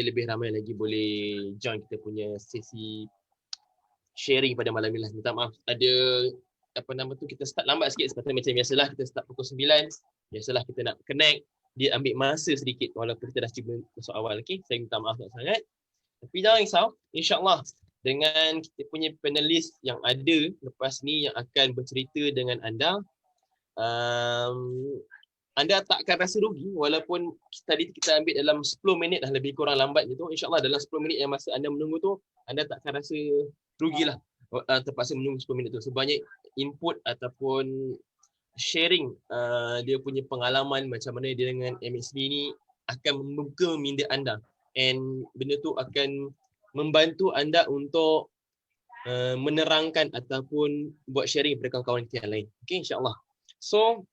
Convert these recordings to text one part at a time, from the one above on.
lebih ramai lagi boleh join kita punya sesi sharing pada malam ni lah. Minta maaf ada kita start lambat sikit seperti macam biasalah kita start pukul 9. Biasalah kita nak connect, dia ambil masa sedikit walaupun kita dah cuba masuk awal. Okey, saya minta maaf sangat. Tapi jangan risau, insya-Allah dengan kita punya panelis yang ada lepas ni yang akan bercerita dengan anda, anda tak akan rasa rugi walaupun tadi kita ambil dalam 10 minit dah lebih kurang lambat gitu. InsyaAllah dalam 10 minit yang masa anda menunggu tu, anda tak akan rasa rugilah terpaksa menunggu 10 minit tu. Sebanyak input ataupun sharing dia punya pengalaman macam mana dia dengan MXB ni akan membuka minda anda. And benda tu akan membantu anda untuk menerangkan ataupun buat sharing kepada kawan-kawan kita yang lain. Okay, insyaAllah. So,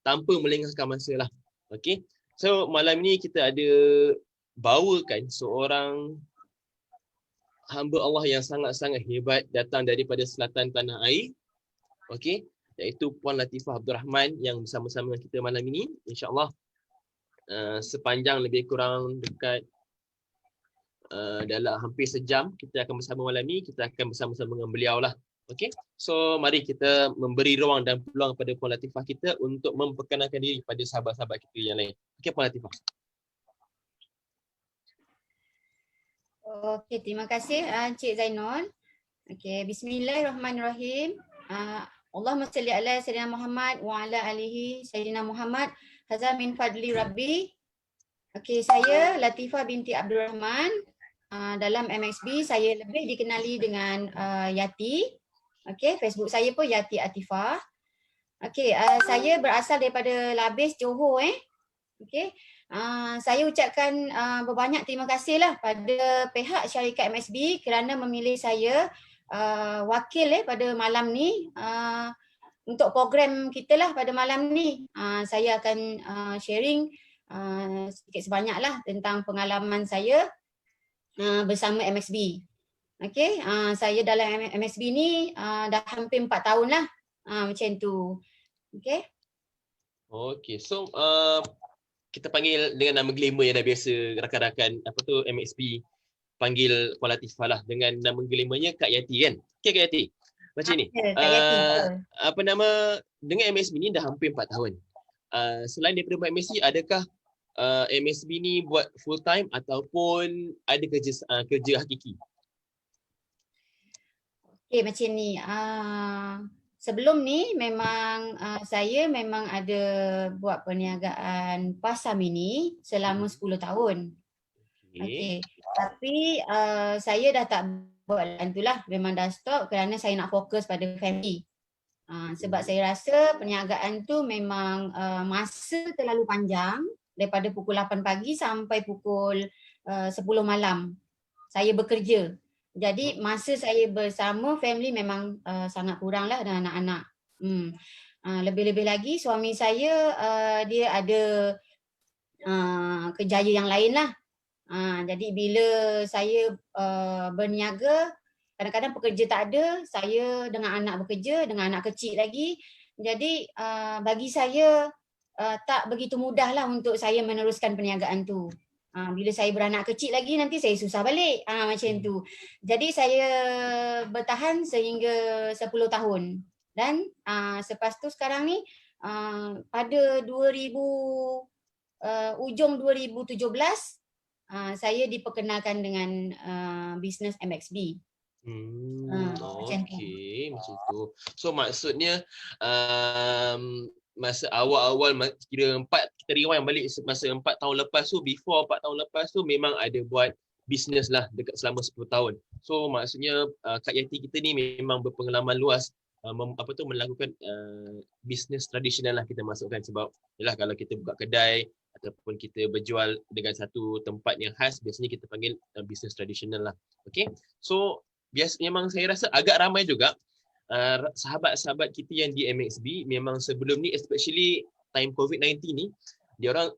tanpa melengahkan masa lah. Okay. So malam ni kita ada bawakan seorang hamba Allah yang sangat-sangat hebat datang daripada selatan tanah air. Okay. Iaitu Puan Latifah Abdul Rahman yang bersama-sama dengan kita malam ini. InsyaAllah sepanjang lebih kurang dekat dalam hampir sejam kita akan bersama malam ni. Kita akan bersama-sama dengan beliau lah. Okay, so mari kita memberi ruang dan peluang pada Puan Latifah kita untuk memperkenalkan diri kepada sahabat-sahabat kita yang lain. Okay, Puan Latifah. Okey, terima kasih Encik Zainul. Okey, bismillahirrahmanirrahim. Allahumma salli ala sayyidina Muhammad wa ala alihi sayyidina Muhammad. Hadza min fadli Rabbi. Okey, saya Latifah binti Abdul Rahman. Dalam MXB saya lebih dikenali dengan Yati. Okey, Facebook saya pun Yati Atifah. Okey, saya berasal daripada Labis, Johor. Okey, saya ucapkan berbanyak terima kasih lah pada pihak syarikat MXB kerana memilih saya wakil pada malam ni untuk program kita lah pada malam ni. Saya akan sharing sedikit sebanyak lah tentang pengalaman saya bersama MXB. Okey, saya dalam MXB ni dah hampir 4 tahun lah, macam tu. Okey. Okey, so kita panggil dengan nama glamour yang dah biasa rakan-rakan MXB panggil Puan Latifah lah dengan nama glamournya Kak Yati kan? Okey Kak Yati. Macam ni. Kak Yati. Dengan MXB ni dah hampir 4 tahun. Selain daripada MXB, adakah MXB ni buat full time ataupun ada kerja hakiki? Okay, macam ni. Sebelum ni memang saya memang ada buat perniagaan pasar mini selama 10 tahun. Okay. Tapi saya dah tak buat itulah. Memang dah stop kerana saya nak fokus pada family. Sebab saya rasa perniagaan tu memang masa terlalu panjang daripada pukul 8 pagi sampai pukul 10 malam. Saya bekerja. Jadi masa saya bersama family memang sangat kurang lah dengan anak-anak. Lebih-lebih lagi suami saya dia ada kerjaya yang lain lah. Jadi bila saya berniaga, kadang-kadang pekerja tak ada, saya dengan anak bekerja, dengan anak kecil lagi. Jadi bagi saya tak begitu mudah lah untuk saya meneruskan perniagaan tu. Bila saya beranak kecil lagi nanti saya susah balik macam tu. Jadi saya bertahan sehingga 10 tahun. Dan selepas tu sekarang ni pada ujung 2017 saya diperkenalkan dengan bisnes MXB. Okey, macam tu. So maksudnya masa awal-awal kira kita rewind balik masa 4 tahun lepas tu, before 4 tahun lepas tu memang ada buat bisnes lah dekat selama 10 tahun. So maksudnya Kak Yati kita ni memang berpengalaman luas melakukan bisnes tradisional lah kita masukkan, sebab yalah kalau kita buka kedai ataupun kita berjual dengan satu tempat yang khas, biasanya kita panggil bisnes tradisional lah. Okay, so memang saya rasa agak ramai juga sahabat-sahabat kita yang di MXB memang sebelum ni, especially time COVID-19 ni, diorang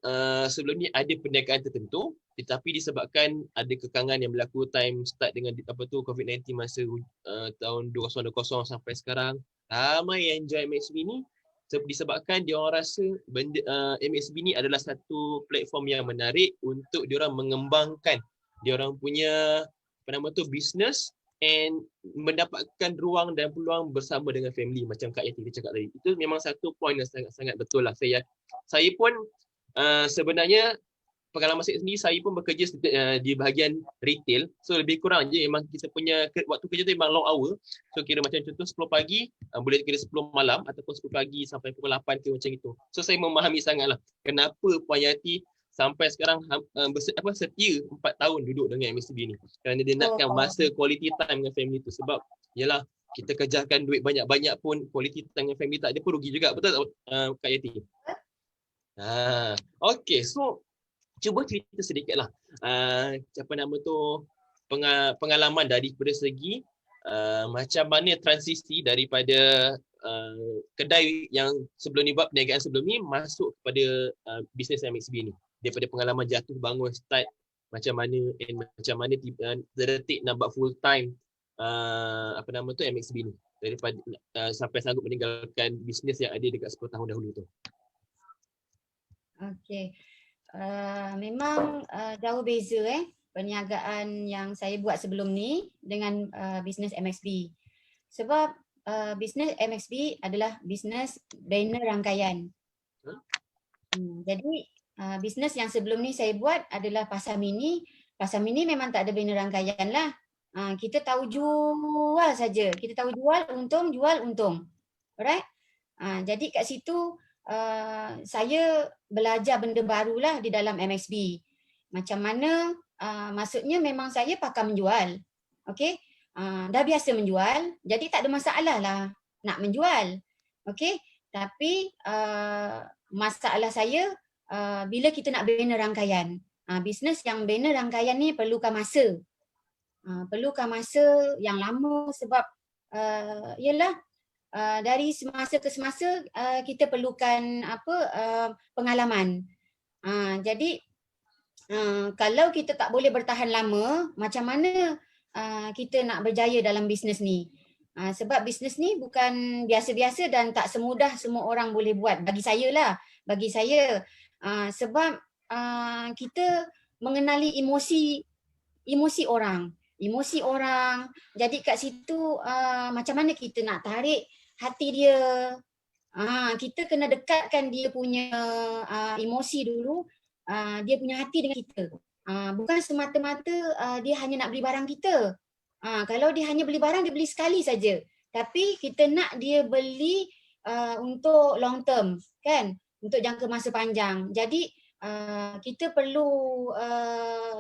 sebelum ni ada perniagaan tertentu, tetapi disebabkan ada kekangan yang berlaku time start dengan COVID-19 masa tahun 2020 sampai sekarang, ramai yang join MXB ni disebabkan dia orang rasa MXB ni adalah satu platform yang menarik untuk dia orang mengembangkan dia orang punya business and mendapatkan ruang dan peluang bersama dengan family macam Kak Yati cakap tadi. Itu memang satu point yang sangat-sangat betul lah. Saya pun sebenarnya pengalaman saya sendiri, saya pun bekerja di bahagian retail. So lebih kurang je memang kita punya waktu kerja tu memang long hour. So kira macam contoh 10 pagi, boleh kira 10 malam ataupun 10 pagi sampai pukul 8 ke macam itu. So saya memahami sangatlah kenapa Puan Yati sampai sekarang setia 4 tahun duduk dengan MSB ni. Kerana dia nakkan masa quality time dengan family tu. Sebab yalah, kita kejarkan duit banyak-banyak pun quality time dengan family tak ada pun rugi juga. Betul tak Kak Yati? Okay, so cuba cerita sedikitlah pengalaman daripada segi macam mana transisi daripada kedai yang sebelum ni buat perniagaan sebelum ni masuk kepada bisnes MXB ni. Daripada pengalaman jatuh bangun start macam mana terdetik nak buat full time MXB ni daripada sampai sanggup meninggalkan bisnes yang ada dekat 10 tahun dahulu tu. Okey. Memang jauh beza perniagaan yang saya buat sebelum ni dengan bisnes MXB. Sebab bisnes MXB adalah bisnes banner rangkaian. Jadi bisnes yang sebelum ni saya buat adalah pasar mini. Pasar mini memang tak ada banner rangkaian lah. Kita tahu jual saja. Kita tahu jual untung. Alright? Jadi kat situ saya belajar benda barulah di dalam MXB. Macam mana maksudnya memang saya pakar menjual. Okey? Dah biasa menjual, jadi tak ada masalah lah nak menjual. Okey? Tapi masalah saya bila kita nak banner rangkaian. Bisnes yang banner rangkaian ni perlukan masa. Perlukan masa yang lama sebab ialah dari semasa ke semasa kita perlukan pengalaman. Jadi kalau kita tak boleh bertahan lama, macam mana kita nak berjaya dalam bisnes ni? Sebab bisnes ni bukan biasa-biasa dan tak semudah semua orang boleh buat. Bagi saya lah, sebab kita mengenali emosi orang. Jadi kat situ macam mana kita nak tarik hati dia. Kita kena dekatkan dia punya emosi dulu, dia punya hati dengan kita. Bukan semata-mata dia hanya nak beli barang kita. Kalau dia hanya beli barang, dia beli sekali saja. Tapi kita nak dia beli untuk long term, kan? Untuk jangka masa panjang. Jadi kita perlu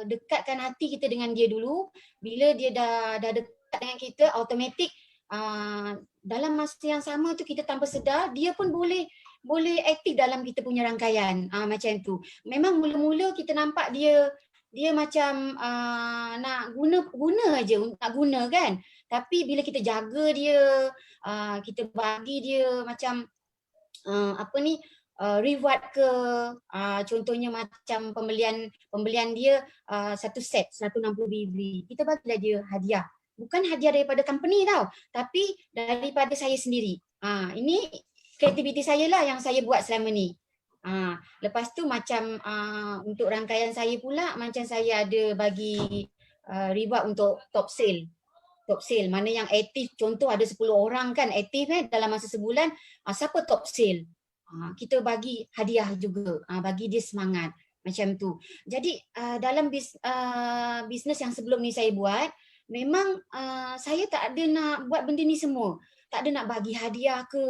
dekatkan hati kita dengan dia dulu. Bila dia dah dekat dengan kita, automatik dalam masa yang sama tu kita tanpa sedar dia pun boleh aktif dalam kita punya rangkaian. Macam tu. Memang mula-mula kita nampak dia macam nak guna aja, nak guna kan. Tapi bila kita jaga dia, kita bagi dia macam reward ke, contohnya macam pembelian dia satu set 160 biji. Kita bagilah dia hadiah. Bukan hadiah daripada company tau, tapi daripada saya sendiri. Ini kreativiti saya lah yang saya buat selama ni. Lepas tu macam untuk rangkaian saya pula, macam saya ada bagi reward untuk top sale. Mana yang aktif, contoh ada 10 orang kan aktif dalam masa sebulan, siapa top sale? Kita bagi hadiah juga, bagi dia semangat macam tu. Jadi dalam bisnes yang sebelum ni saya buat, memang saya tak ada nak buat benda ni semua. Tak ada nak bagi hadiah ke,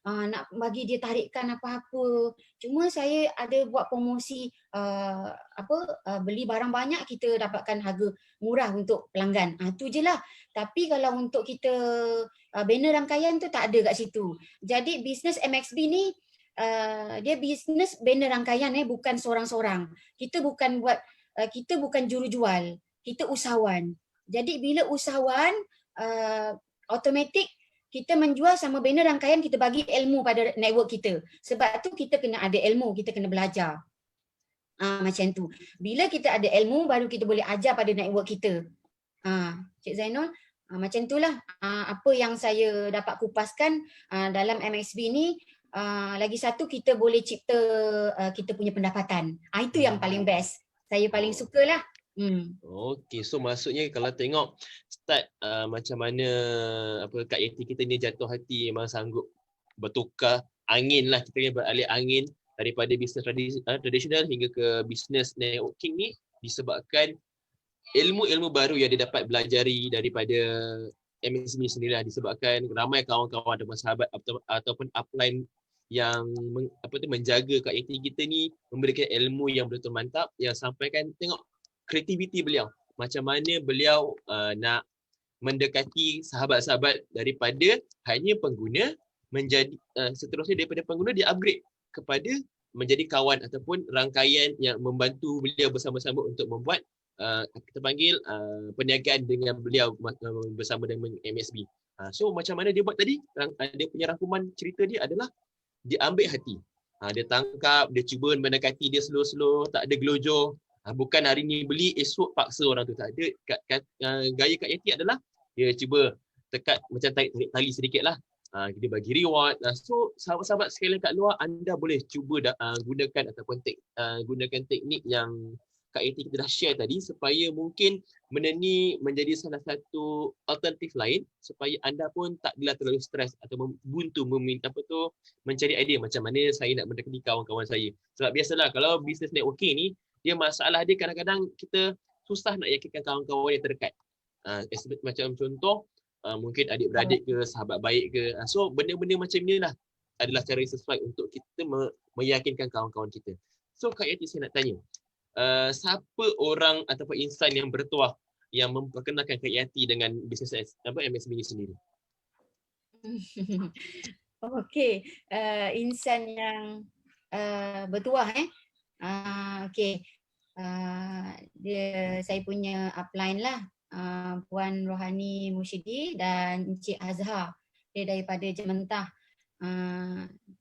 nak bagi dia tarikan apa-apa. Cuma saya ada buat promosi beli barang banyak kita dapatkan harga murah untuk pelanggan. Tu je lah. Tapi kalau untuk kita banner rangkaian tu tak ada kat situ. Jadi bisnes MXB ni dia bisnes banner rangkaian bukan seorang-seorang. Kita bukan juru jual, kita usahawan. Jadi bila usahawan automatik kita menjual sama banner rangkaian, kita bagi ilmu pada network kita. Sebab tu kita kena ada ilmu, kita kena belajar. Macam tu. Bila kita ada ilmu baru kita boleh ajar pada network kita. Cik Zainul, macam itulah apa yang saya dapat kupaskan dalam MXB ni. lagi satu kita boleh cipta kita punya pendapatan. Itu yang paling best. Saya paling sukalah. Okey, so maksudnya kalau tengok start macam mana Kak Yeti kita ni jatuh hati memang sanggup bertukar angin lah, kita ni beralih angin daripada bisnes tradisional hingga ke bisnes networking ni disebabkan ilmu-ilmu baru yang dia dapat belajari daripada MSB sendiri lah, disebabkan ramai kawan-kawan ataupun sahabat ataupun upline yang menjaga Kak Yeti kita ni memberikan ilmu yang betul mantap, yang sampaikan tengok kreativiti beliau, macam mana beliau nak mendekati sahabat-sahabat daripada hanya pengguna menjadi seterusnya daripada pengguna dia upgrade kepada menjadi kawan ataupun rangkaian yang membantu beliau bersama-sama untuk membuat kita panggil perniagaan dengan beliau bersama dengan MSB. So macam mana dia buat tadi, dia punya rangkuman cerita dia adalah dia ambil hati. Dia tangkap, dia cuba mendekati dia slow-slow, tak ada gelojoh. Bukan hari ni beli, esok paksa orang tu. Tak ada. Gaya Kak Yeti adalah dia cuba tekat macam tarik tali sedikit lah. Dia bagi reward. So sahabat-sahabat sekalian kat luar, anda boleh cuba gunakan ataupun gunakan teknik yang Kak Yeti kita dah share tadi supaya mungkin benda ni menjadi salah satu alternatif lain supaya anda pun tak adalah terlalu stres atau buntu mencari idea macam mana saya nak mendekati kawan-kawan saya. Sebab biasalah kalau business networking ni, dia masalah dia kadang-kadang kita susah nak yakinkan kawan-kawan yang terdekat. Macam contoh, mungkin adik-beradik ke, sahabat baik ke. So benda-benda macam ni lah adalah cara yang sesuai untuk kita meyakinkan kawan-kawan kita. So Kak Yeti, saya nak tanya, siapa orang ataupun insan yang bertuah yang memperkenalkan Kak Yeti dengan bisnes MSB ni sendiri? Okey, insan yang bertuah okey. Saya punya upline lah, Puan Rohani Musyidi dan Encik Azhar, dia daripada Jementah.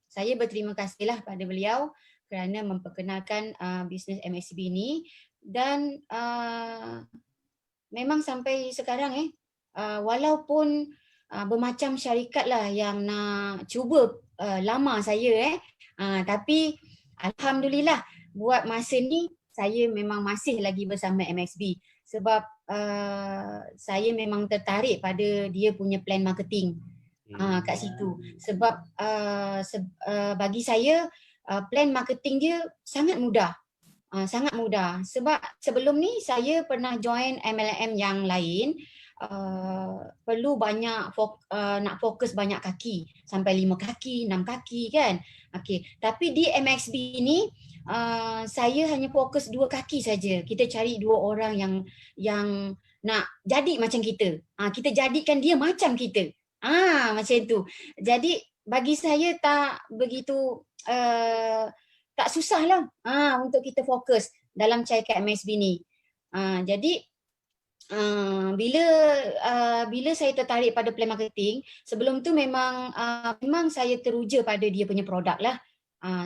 Saya berterima kasihlah pada beliau kerana memperkenalkan bisnes MSB ni, dan memang sampai sekarang walaupun bermacam syarikat lah yang nak cuba lama saya tapi alhamdulillah buat masa ni saya memang masih lagi bersama MSB sebab saya memang tertarik pada dia punya plan marketing kat situ, sebab bagi saya plan marketing dia sangat mudah. Sangat mudah sebab sebelum ni saya pernah join MLM yang lain, perlu banyak nak fokus banyak kaki sampai 5 kaki, 6 kaki kan. Okey, tapi di MXB ni saya hanya fokus 2 kaki saja. Kita cari 2 orang yang nak jadi macam kita. Kita jadikan dia macam kita. Macam tu. Jadi bagi saya tak begitu tak susah lah untuk kita fokus dalam carikan MSB ni. Jadi bila saya tertarik pada plan marketing, sebelum tu memang saya teruja pada dia punya produk lah.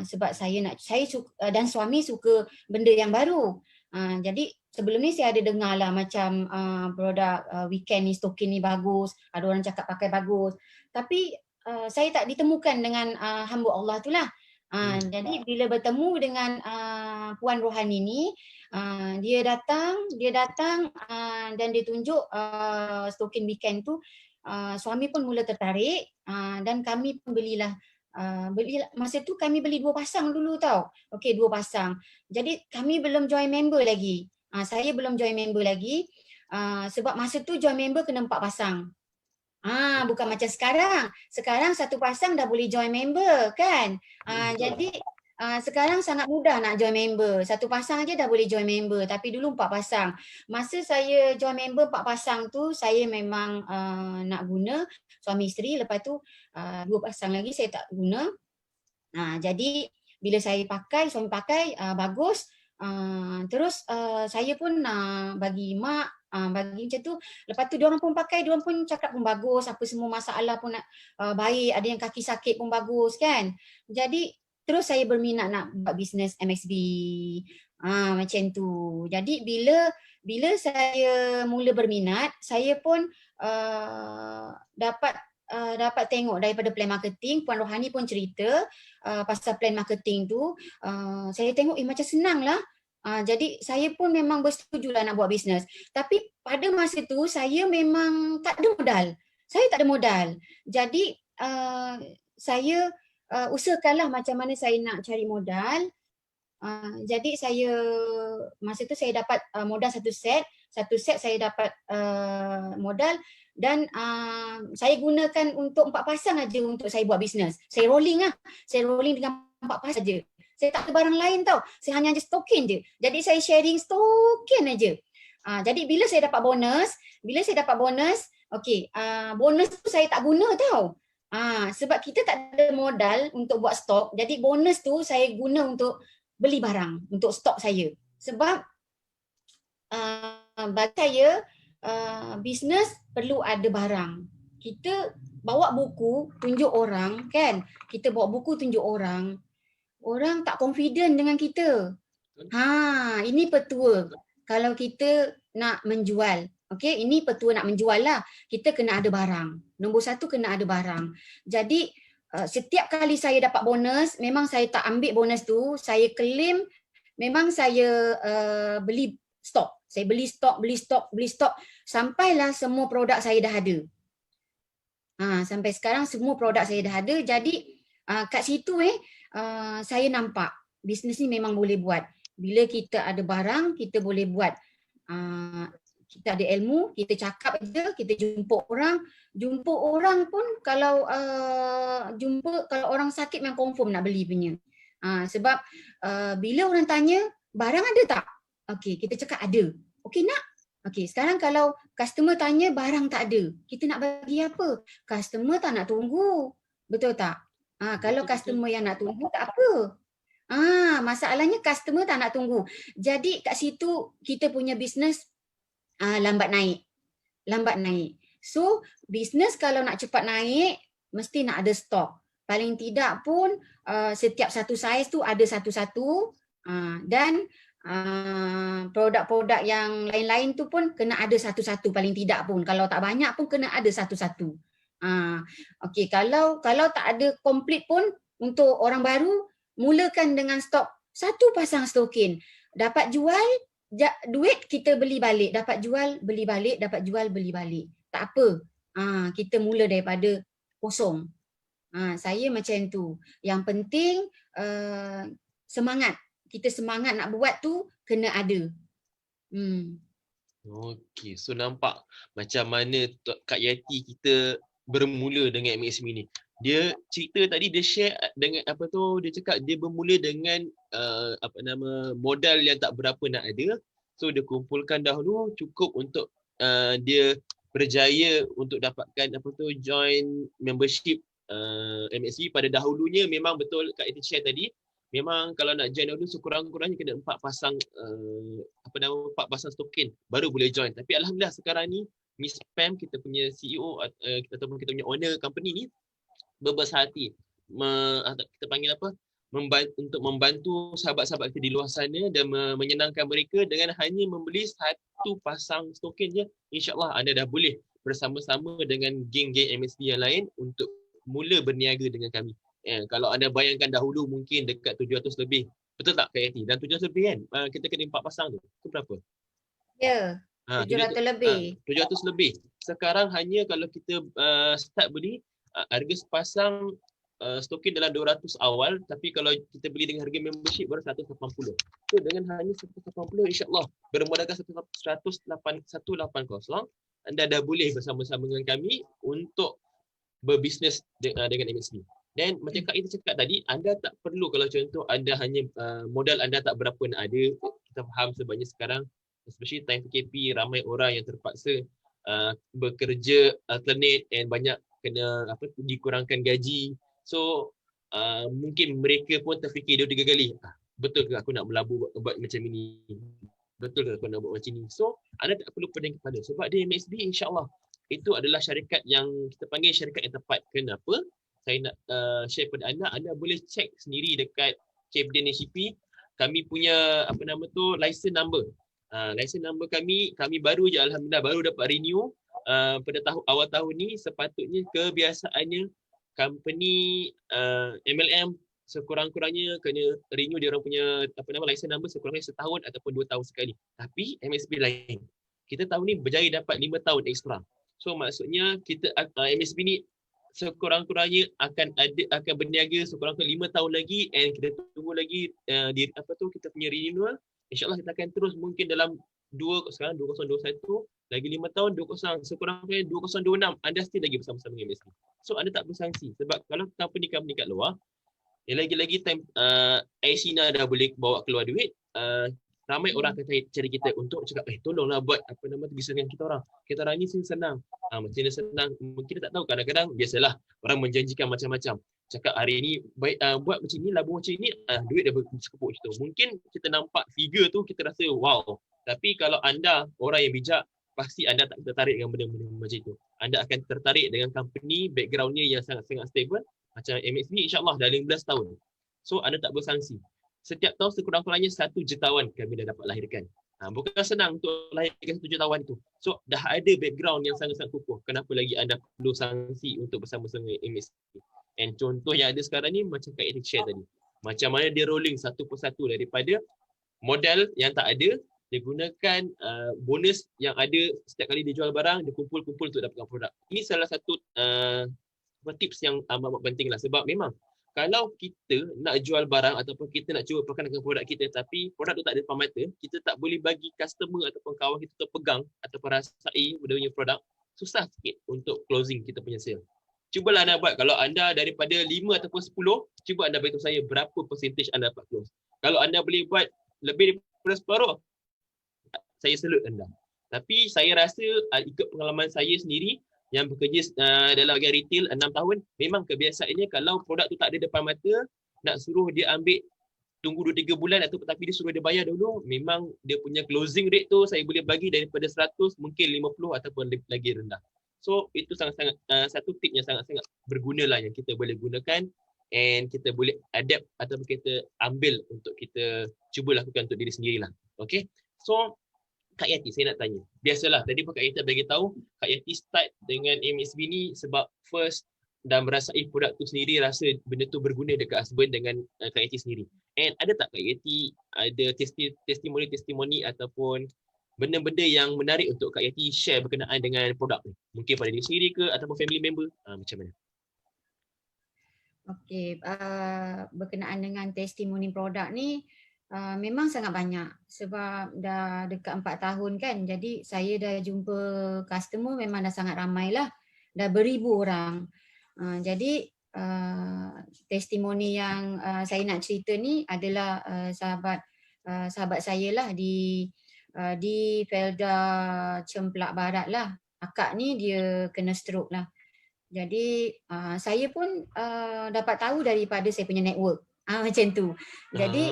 Sebab saya suka, dan suami suka benda yang baru. Jadi sebelum ni saya ada dengar lah macam produk weekend ni, stokin ni bagus, ada orang cakap pakai bagus. Tapi saya tak ditemukan dengan hamba Allah tu lah. Jadi bila bertemu dengan Puan Rohani ni, dia datang dan dia tunjuk stokin weekend tu. Suami pun mula tertarik dan kami pun belilah. Masa tu kami beli 2 pasang dulu tau. Okey, 2 pasang. Jadi kami belum join member lagi. Saya belum join member lagi sebab masa tu join member kena 4 pasang. Bukan macam sekarang. Sekarang 1 pasang dah boleh join member kan. Jadi sekarang sangat mudah nak join member. 1 pasang aja dah boleh join member. Tapi dulu 4 pasang. Masa saya join member 4 pasang tu, saya memang nak guna suami isteri. Lepas tu 2 pasang lagi saya tak guna. Jadi bila saya pakai, suami pakai, bagus. Terus saya pun bagi mak, bagi macam tu. Lepas tu diorang pun pakai, diorang pun cakap pun bagus, apa semua masalah pun baik, ada yang kaki sakit pun bagus kan. Jadi terus saya berminat nak buat bisnes MXB. Macam tu. Jadi bila saya mula berminat, saya pun dapat dapat tengok daripada plan marketing, Puan Rohani pun cerita pasal plan marketing tu, saya tengok macam senang lah. Jadi saya pun memang bersetuju lah nak buat bisnes. Tapi pada masa tu saya memang tak ada modal. Saya tak ada modal. Jadi saya usahakanlah macam mana saya nak cari modal. Jadi saya masa tu saya dapat modal satu set saya dapat modal dan saya gunakan untuk 4 pasang aja untuk saya buat bisnes. Saya rolling dengan 4 pasang aja. Saya tak ada barang lain tau. Saya hanya stokin je. Jadi saya sharing stokin aja. Jadi bila saya dapat bonus, okey, bonus tu saya tak guna tau. Sebab kita tak ada modal untuk buat stok. Jadi bonus tu saya guna untuk beli barang untuk stok saya. Sebab bagi saya bisnes perlu ada barang. Kita bawa buku tunjuk orang kan. Kita bawa buku tunjuk orang. Orang tak confident dengan kita. Ini petua. Kalau kita nak menjual. Okey, ini petua nak menjual lah. Kita kena ada barang. Nombor 1 kena ada barang. Jadi setiap kali saya dapat bonus, memang saya tak ambil bonus tu, saya claim, memang saya beli stok. Saya beli stok sampailah semua produk saya dah ada. Sampai sekarang semua produk saya dah ada. Jadi kat situ saya nampak bisnes ni memang boleh buat. Bila kita ada barang, kita boleh buat. Kita ada ilmu, kita cakap je, kita jumpa orang pun kalau kalau orang sakit memang confirm nak beli punya. Sebab bila orang tanya, barang ada tak? Okey, kita cakap ada. Okey, nak? Okey, sekarang kalau customer tanya barang tak ada, kita nak bagi apa? Customer tak nak tunggu. Betul tak? Kalau customer yang nak tunggu tak apa. Masalahnya customer tak nak tunggu. Jadi kat situ kita punya bisnes lambat naik. So bisnes kalau nak cepat naik mesti nak ada stok. Paling tidak pun setiap satu saiz tu ada satu-satu dan produk-produk yang lain-lain tu pun kena ada satu-satu paling tidak pun. Kalau tak banyak pun kena ada satu-satu. Okey, kalau tak ada komplit pun untuk orang baru, mulakan dengan stok satu pasang stokin. Dapat jual, duit kita beli balik. Dapat jual, beli balik. Dapat jual, beli balik. Tak apa. Kita mula daripada kosong. Saya macam tu. Yang penting semangat. Kita semangat nak buat tu kena ada. Okey, so nampak macam mana Kak Yati kita bermula dengan MSME ni. Dia cerita tadi, dia share dengan dia cakap dia bermula dengan modal yang tak berapa nak ada. So dia kumpulkan dahulu cukup untuk dia berjaya untuk dapatkan join membership MSME. Pada dahulunya memang betul Kak Yati share tadi, memang kalau nak join dahulu sekurang-kurangnya kena 4 pasang 4 pasang token baru boleh join. Tapi alhamdulillah sekarang ni Miss Pam, kita punya CEO ataupun kita punya owner company ni berbesar hati kita panggil untuk membantu sahabat-sahabat kita di luar sana dan menyenangkan mereka dengan hanya membeli 1 pasang token je. InsyaAllah anda dah boleh bersama-sama dengan geng-geng MSD yang lain untuk mula berniaga dengan kami. Kalau anda bayangkan dahulu mungkin dekat 700 lebih. Betul tak Kak Yati? Dan 700 lebih kan? Kita kena 4 pasang tu. Itu berapa? Ya, 700 lebih. 700 lebih. Sekarang hanya kalau kita start beli, harga sepasang stokin dalam 200 awal, tapi kalau kita beli dengan harga membership baru 180. So dengan hanya 180, insya-Allah bermodalkan 180, anda dah boleh bersama-sama dengan kami untuk berbisnes dengan MSB. Dan macam Kak Ita cakap tadi, anda tak perlu, kalau contoh anda hanya modal anda tak berapa nak ada. Kita faham sebabnya sekarang especially time PKP, ramai orang yang terpaksa bekerja alternate and banyak kena dikurangkan gaji. So mungkin mereka pun terfikir 2-3 kali, betul ke aku nak melabur buat macam ini, betul ke aku nak buat macam ni. So anda tak perlu pening kepala, sebab di MSB insya-Allah itu adalah syarikat yang kita panggil syarikat yang tepat. Kenapa? Saya nak share pada anda boleh check sendiri dekat Capden HCP. Kami punya license number. License number kami baru je alhamdulillah baru dapat renew. pada awal tahun ni sepatutnya kebiasaannya company MLM sekurang-kurangnya kena renew dia orang punya license number sekurang-kurangnya setahun ataupun 2 tahun sekali. Tapi MSB lain. Kita tahun ni berjaya dapat 5 tahun ekstra. So maksudnya kita MSB ni sekurang-kurangnya akan berniaga sekurang-kurangnya 5 tahun lagi, and kita tunggu lagi kita punya renewal. InsyaAllah kita akan terus mungkin dalam sekarang 2021 lagi 5 tahun, 20 sekurang-kurangnya 2026 anda still lagi bersama-sama dengan MSB. So anda tak bersangsi sebab kalau company kat luar, lagi-lagi time Aisina dah boleh bawa keluar duit, ramai orang akan cari kita untuk cakap, tolonglah buat bisnes dengan kita orang. Kita orang ni senang. Macam mana senang? Mungkin kita tak tahu. Kadang-kadang biasalah orang menjanjikan macam-macam. Cakap hari ni baik buat macam ni, labur macam ni, duit dah bersekepuk macam tu. Mungkin kita nampak figure tu kita rasa wow. Tapi kalau anda orang yang bijak, pasti anda tak tertarik dengan benda-benda macam itu. Anda akan tertarik dengan company backgroundnya yang sangat-sangat stable. Macam MXB insyaAllah dah 15 tahun. So anda tak bersangsi. Setiap tahun sekurang-kurangnya 1 jutawan kami dah dapat lahirkan. Bukan senang untuk lahirkan 1 jutawan itu. So dah ada background yang sangat-sangat kukuh. Kenapa lagi anda perlu sangsi untuk bersama-sama MSP? And contoh yang ada sekarang ni macam Kak Etik share tadi. Macam mana dia rolling satu persatu daripada modal yang tak ada, dia gunakan bonus yang ada setiap kali dia jual barang, dia kumpul-kumpul untuk dapatkan produk. Ini salah satu tips yang amat penting lah. Sebab memang kalau kita nak jual barang ataupun kita nak cuba perkenalkan produk kita tapi produk tu tak ada depan mata, kita tak boleh bagi customer ataupun kawan kita terpegang ataupun rasai benda punya produk, susah sikit untuk closing kita punya sale. Cubalah anda buat. Kalau anda daripada 5 ataupun 10, cuba anda beritahu saya berapa percentage anda dapat close. Kalau anda boleh buat lebih daripada separuh, saya salute anda. Tapi saya rasa ikut pengalaman saya sendiri, yang bekerja dalam bahagian retail 6 tahun, memang kebiasaannya kalau produk tu tak ada depan mata, nak suruh dia ambil tunggu 2-3 bulan tapi dia suruh dia bayar dulu, memang dia punya closing rate tu saya boleh bagi daripada 100 mungkin 50 ataupun lagi rendah. So itu sangat-sangat satu tip yang sangat-sangat berguna lah yang kita boleh gunakan, and kita boleh adapt ataupun kita ambil untuk kita cuba lakukan untuk diri sendirilah. Okay, so Kak Yati, saya nak tanya. Biasalah, tadi pun Kak Yati bagi tahu, Kak Yati start dengan MSB ni sebab first dan merasai produk tu sendiri, rasa benda tu berguna dekat husband dengan Kak Yati sendiri. And ada tak Kak Yati ada testimoni ataupun benda-benda yang menarik untuk Kak Yati share berkenaan dengan produk ni? Mungkin pada diri sendiri ke ataupun family member, macam mana? Okey, berkenaan dengan testimoni produk ni, memang sangat banyak sebab dah dekat 4 tahun kan, jadi saya dah jumpa customer memang dah sangat ramai lah, dah beribu orang. Jadi testimoni yang saya nak cerita ni adalah sahabat saya lah di Felda Cemplak Barat lah. Akak ni dia kena stroke lah. Jadi saya pun dapat tahu daripada saya punya network. Macam tu. Jadi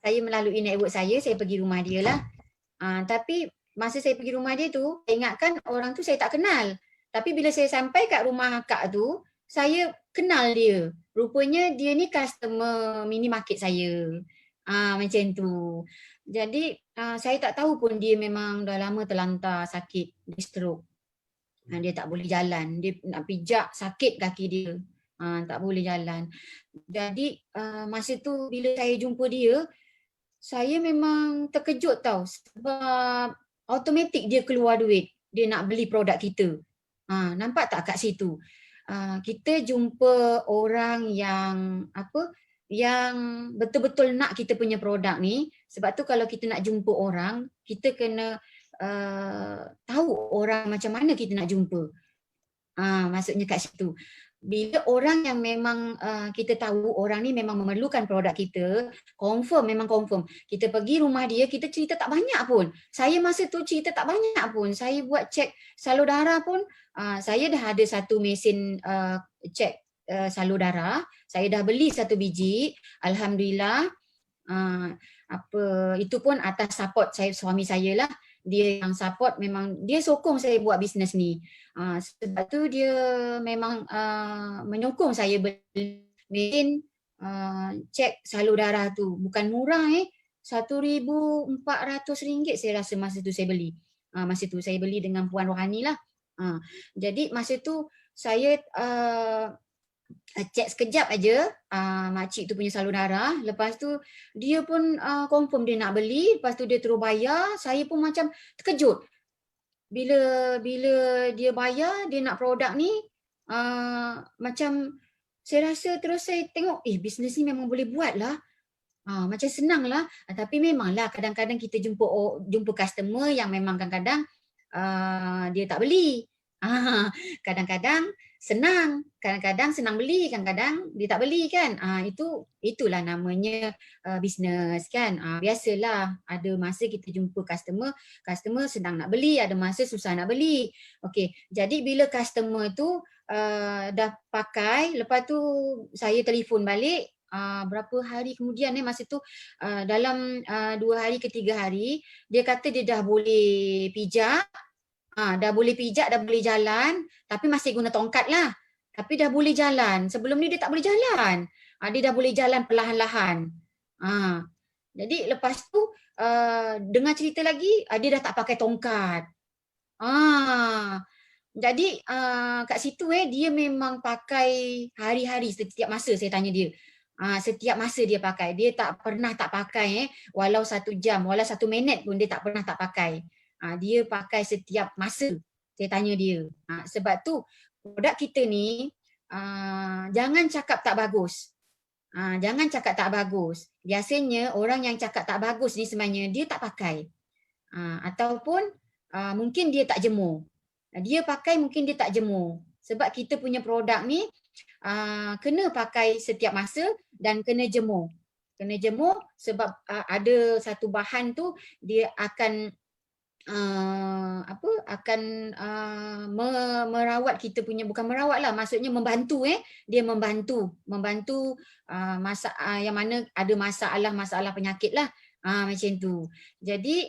saya melalui network saya pergi rumah dia lah. Tapi masa saya pergi rumah dia tu, saya ingatkan orang tu saya tak kenal. Tapi bila saya sampai kat rumah akak tu, saya kenal dia. Rupanya dia ni customer minimarket saya. Macam tu. Jadi saya tak tahu pun dia memang dah lama terlantar sakit, dia stroke. Dia tak boleh jalan. Dia nak pijak, sakit kaki dia. Tak boleh jalan. Jadi masa tu bila saya jumpa dia, saya memang terkejut tau sebab automatik dia keluar duit. Dia nak beli produk kita. Nampak tak kat situ? Kita jumpa orang yang yang betul-betul nak kita punya produk ni. Sebab tu kalau kita nak jumpa orang, kita kena tahu orang macam mana kita nak jumpa. Maksudnya kat situ. Bila orang yang memang kita tahu orang ni memang memerlukan produk kita, memang confirm. Kita pergi rumah dia, kita cerita tak banyak pun. Saya masa tu cerita tak banyak pun. Saya buat cek salur darah pun, saya dah ada satu mesin cek salur darah. Saya dah beli 1 biji. Alhamdulillah. Itu pun atas support suami saya lah. Dia yang support, memang dia sokong saya buat bisnes ni. Sebab tu dia memang menyokong saya beli mesin cek salur darah tu. Bukan murah RM1,400 saya rasa masa tu saya beli. Masa tu saya beli dengan Puan Rohani lah. Jadi masa tu saya cek sekejap aja makcik tu punya salur darah. Lepas tu dia pun confirm dia nak beli. Lepas tu dia terus bayar. Saya pun macam terkejut. Bila dia bayar, dia nak produk ni, macam saya rasa terus saya tengok, bisnes ni memang boleh buat lah. Macam senang lah. Tapi memanglah kadang-kadang kita jumpa customer yang memang kadang-kadang dia tak beli. Kadang-kadang senang beli, kadang-kadang dia tak beli kan. Itulah namanya bisnes kan. Biasalah ada masa kita jumpa customer senang nak beli, ada masa susah nak beli. Okey, jadi bila customer tu dah pakai, lepas tu saya telefon balik. Berapa hari kemudian masa tu dalam 2 hari ke 3 hari dia kata dia dah boleh pijak. Dah boleh pijak, dah boleh jalan, tapi masih guna tongkat lah. Tapi dah boleh jalan. Sebelum ni dia tak boleh jalan. Dia dah boleh jalan perlahan-lahan. Jadi lepas tu dengar cerita lagi, dia dah tak pakai tongkat. Jadi kat situ dia memang pakai hari-hari, setiap masa saya tanya dia. Setiap masa dia pakai. Dia tak pernah tak pakai walau 1 jam, walau 1 minit pun dia tak pernah tak pakai. Dia pakai setiap masa. Saya tanya dia. Sebab tu produk kita ni jangan cakap tak bagus. Jangan cakap tak bagus. Biasanya orang yang cakap tak bagus ni sebenarnya dia tak pakai. Ataupun mungkin dia tak jemur. Dia pakai mungkin dia tak jemur. Sebab kita punya produk ni kena pakai setiap masa dan kena jemur. Kena jemur sebab ada satu bahan tu dia akan merawat kita punya, bukan merawat lah, maksudnya membantu dia membantu yang mana ada masalah penyakit lah, macam tu. Jadi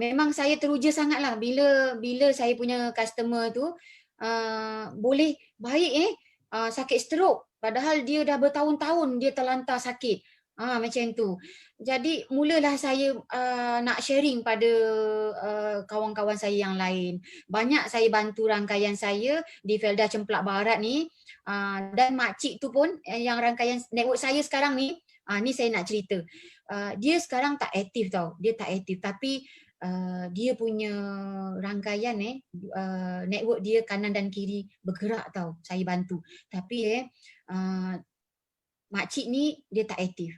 memang saya teruja sangat lah bila saya punya customer tu boleh baik sakit stroke, padahal dia dah bertahun-tahun dia terlantar sakit. Macam tu. Jadi mulalah saya nak sharing pada kawan-kawan saya yang lain. Banyak saya bantu rangkaian saya di Felda Cemplak Barat ni. Dan makcik tu pun yang rangkaian network saya sekarang ni, ni saya nak cerita. Dia sekarang tak aktif tau. Dia tak aktif tapi dia punya rangkaian network dia kanan dan kiri bergerak tau. Saya bantu. Tapi makcik ni dia tak aktif.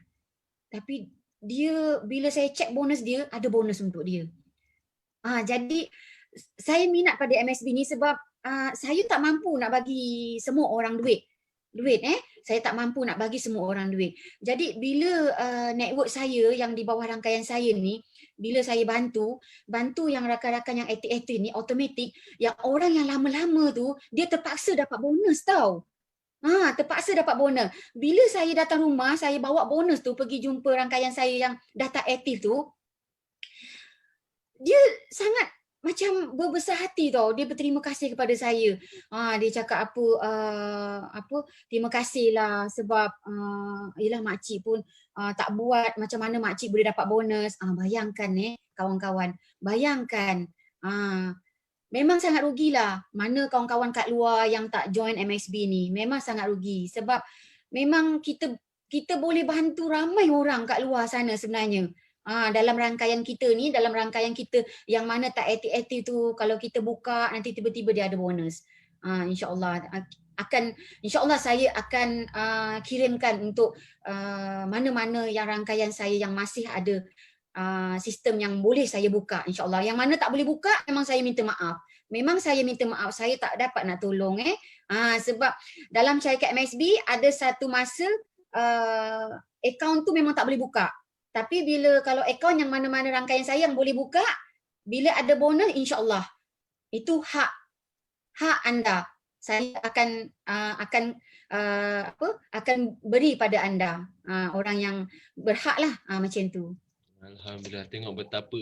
Tapi dia bila saya cek bonus dia, ada bonus untuk dia. Jadi saya minat pada MSB ni sebab saya tak mampu nak bagi semua orang duit. Saya tak mampu nak bagi semua orang duit. Jadi bila network saya yang di bawah rangkaian saya ni, bila saya bantu yang rakan-rakan yang aktif-aktif ni, automatik yang orang yang lama-lama tu dia terpaksa dapat bonus tau. Terpaksa dapat bonus. Bila saya datang rumah, saya bawa bonus tu pergi jumpa rangkaian saya yang dah tak aktif tu. Dia sangat macam berbesar hati tau. Dia berterima kasih kepada saya. Dia cakap terima kasih lah sebab yelah makcik pun tak buat macam mana makcik boleh dapat bonus. Bayangkan kawan-kawan. Bayangkan. Memang sangat rugilah mana kawan-kawan kat luar yang tak join MSB ni. Memang sangat rugi sebab memang kita boleh bantu ramai orang kat luar sana sebenarnya. Dalam rangkaian kita ni, dalam rangkaian kita yang mana tak aktif-aktif tu, kalau kita buka nanti tiba-tiba dia ada bonus. InsyaAllah saya akan kirimkan untuk mana-mana yang rangkaian saya yang masih ada sistem yang boleh saya buka, insyaAllah. Yang mana tak boleh buka, memang saya minta maaf. Saya tak dapat nak tolong sebab dalam syarikat MSB ada satu masa akaun tu memang tak boleh buka. Tapi kalau akaun yang mana-mana rangkaian saya yang boleh buka, bila ada bonus, insyaAllah itu hak anda. Saya akan beri pada anda, orang yang berhak lah, macam tu. Alhamdulillah, tengok betapa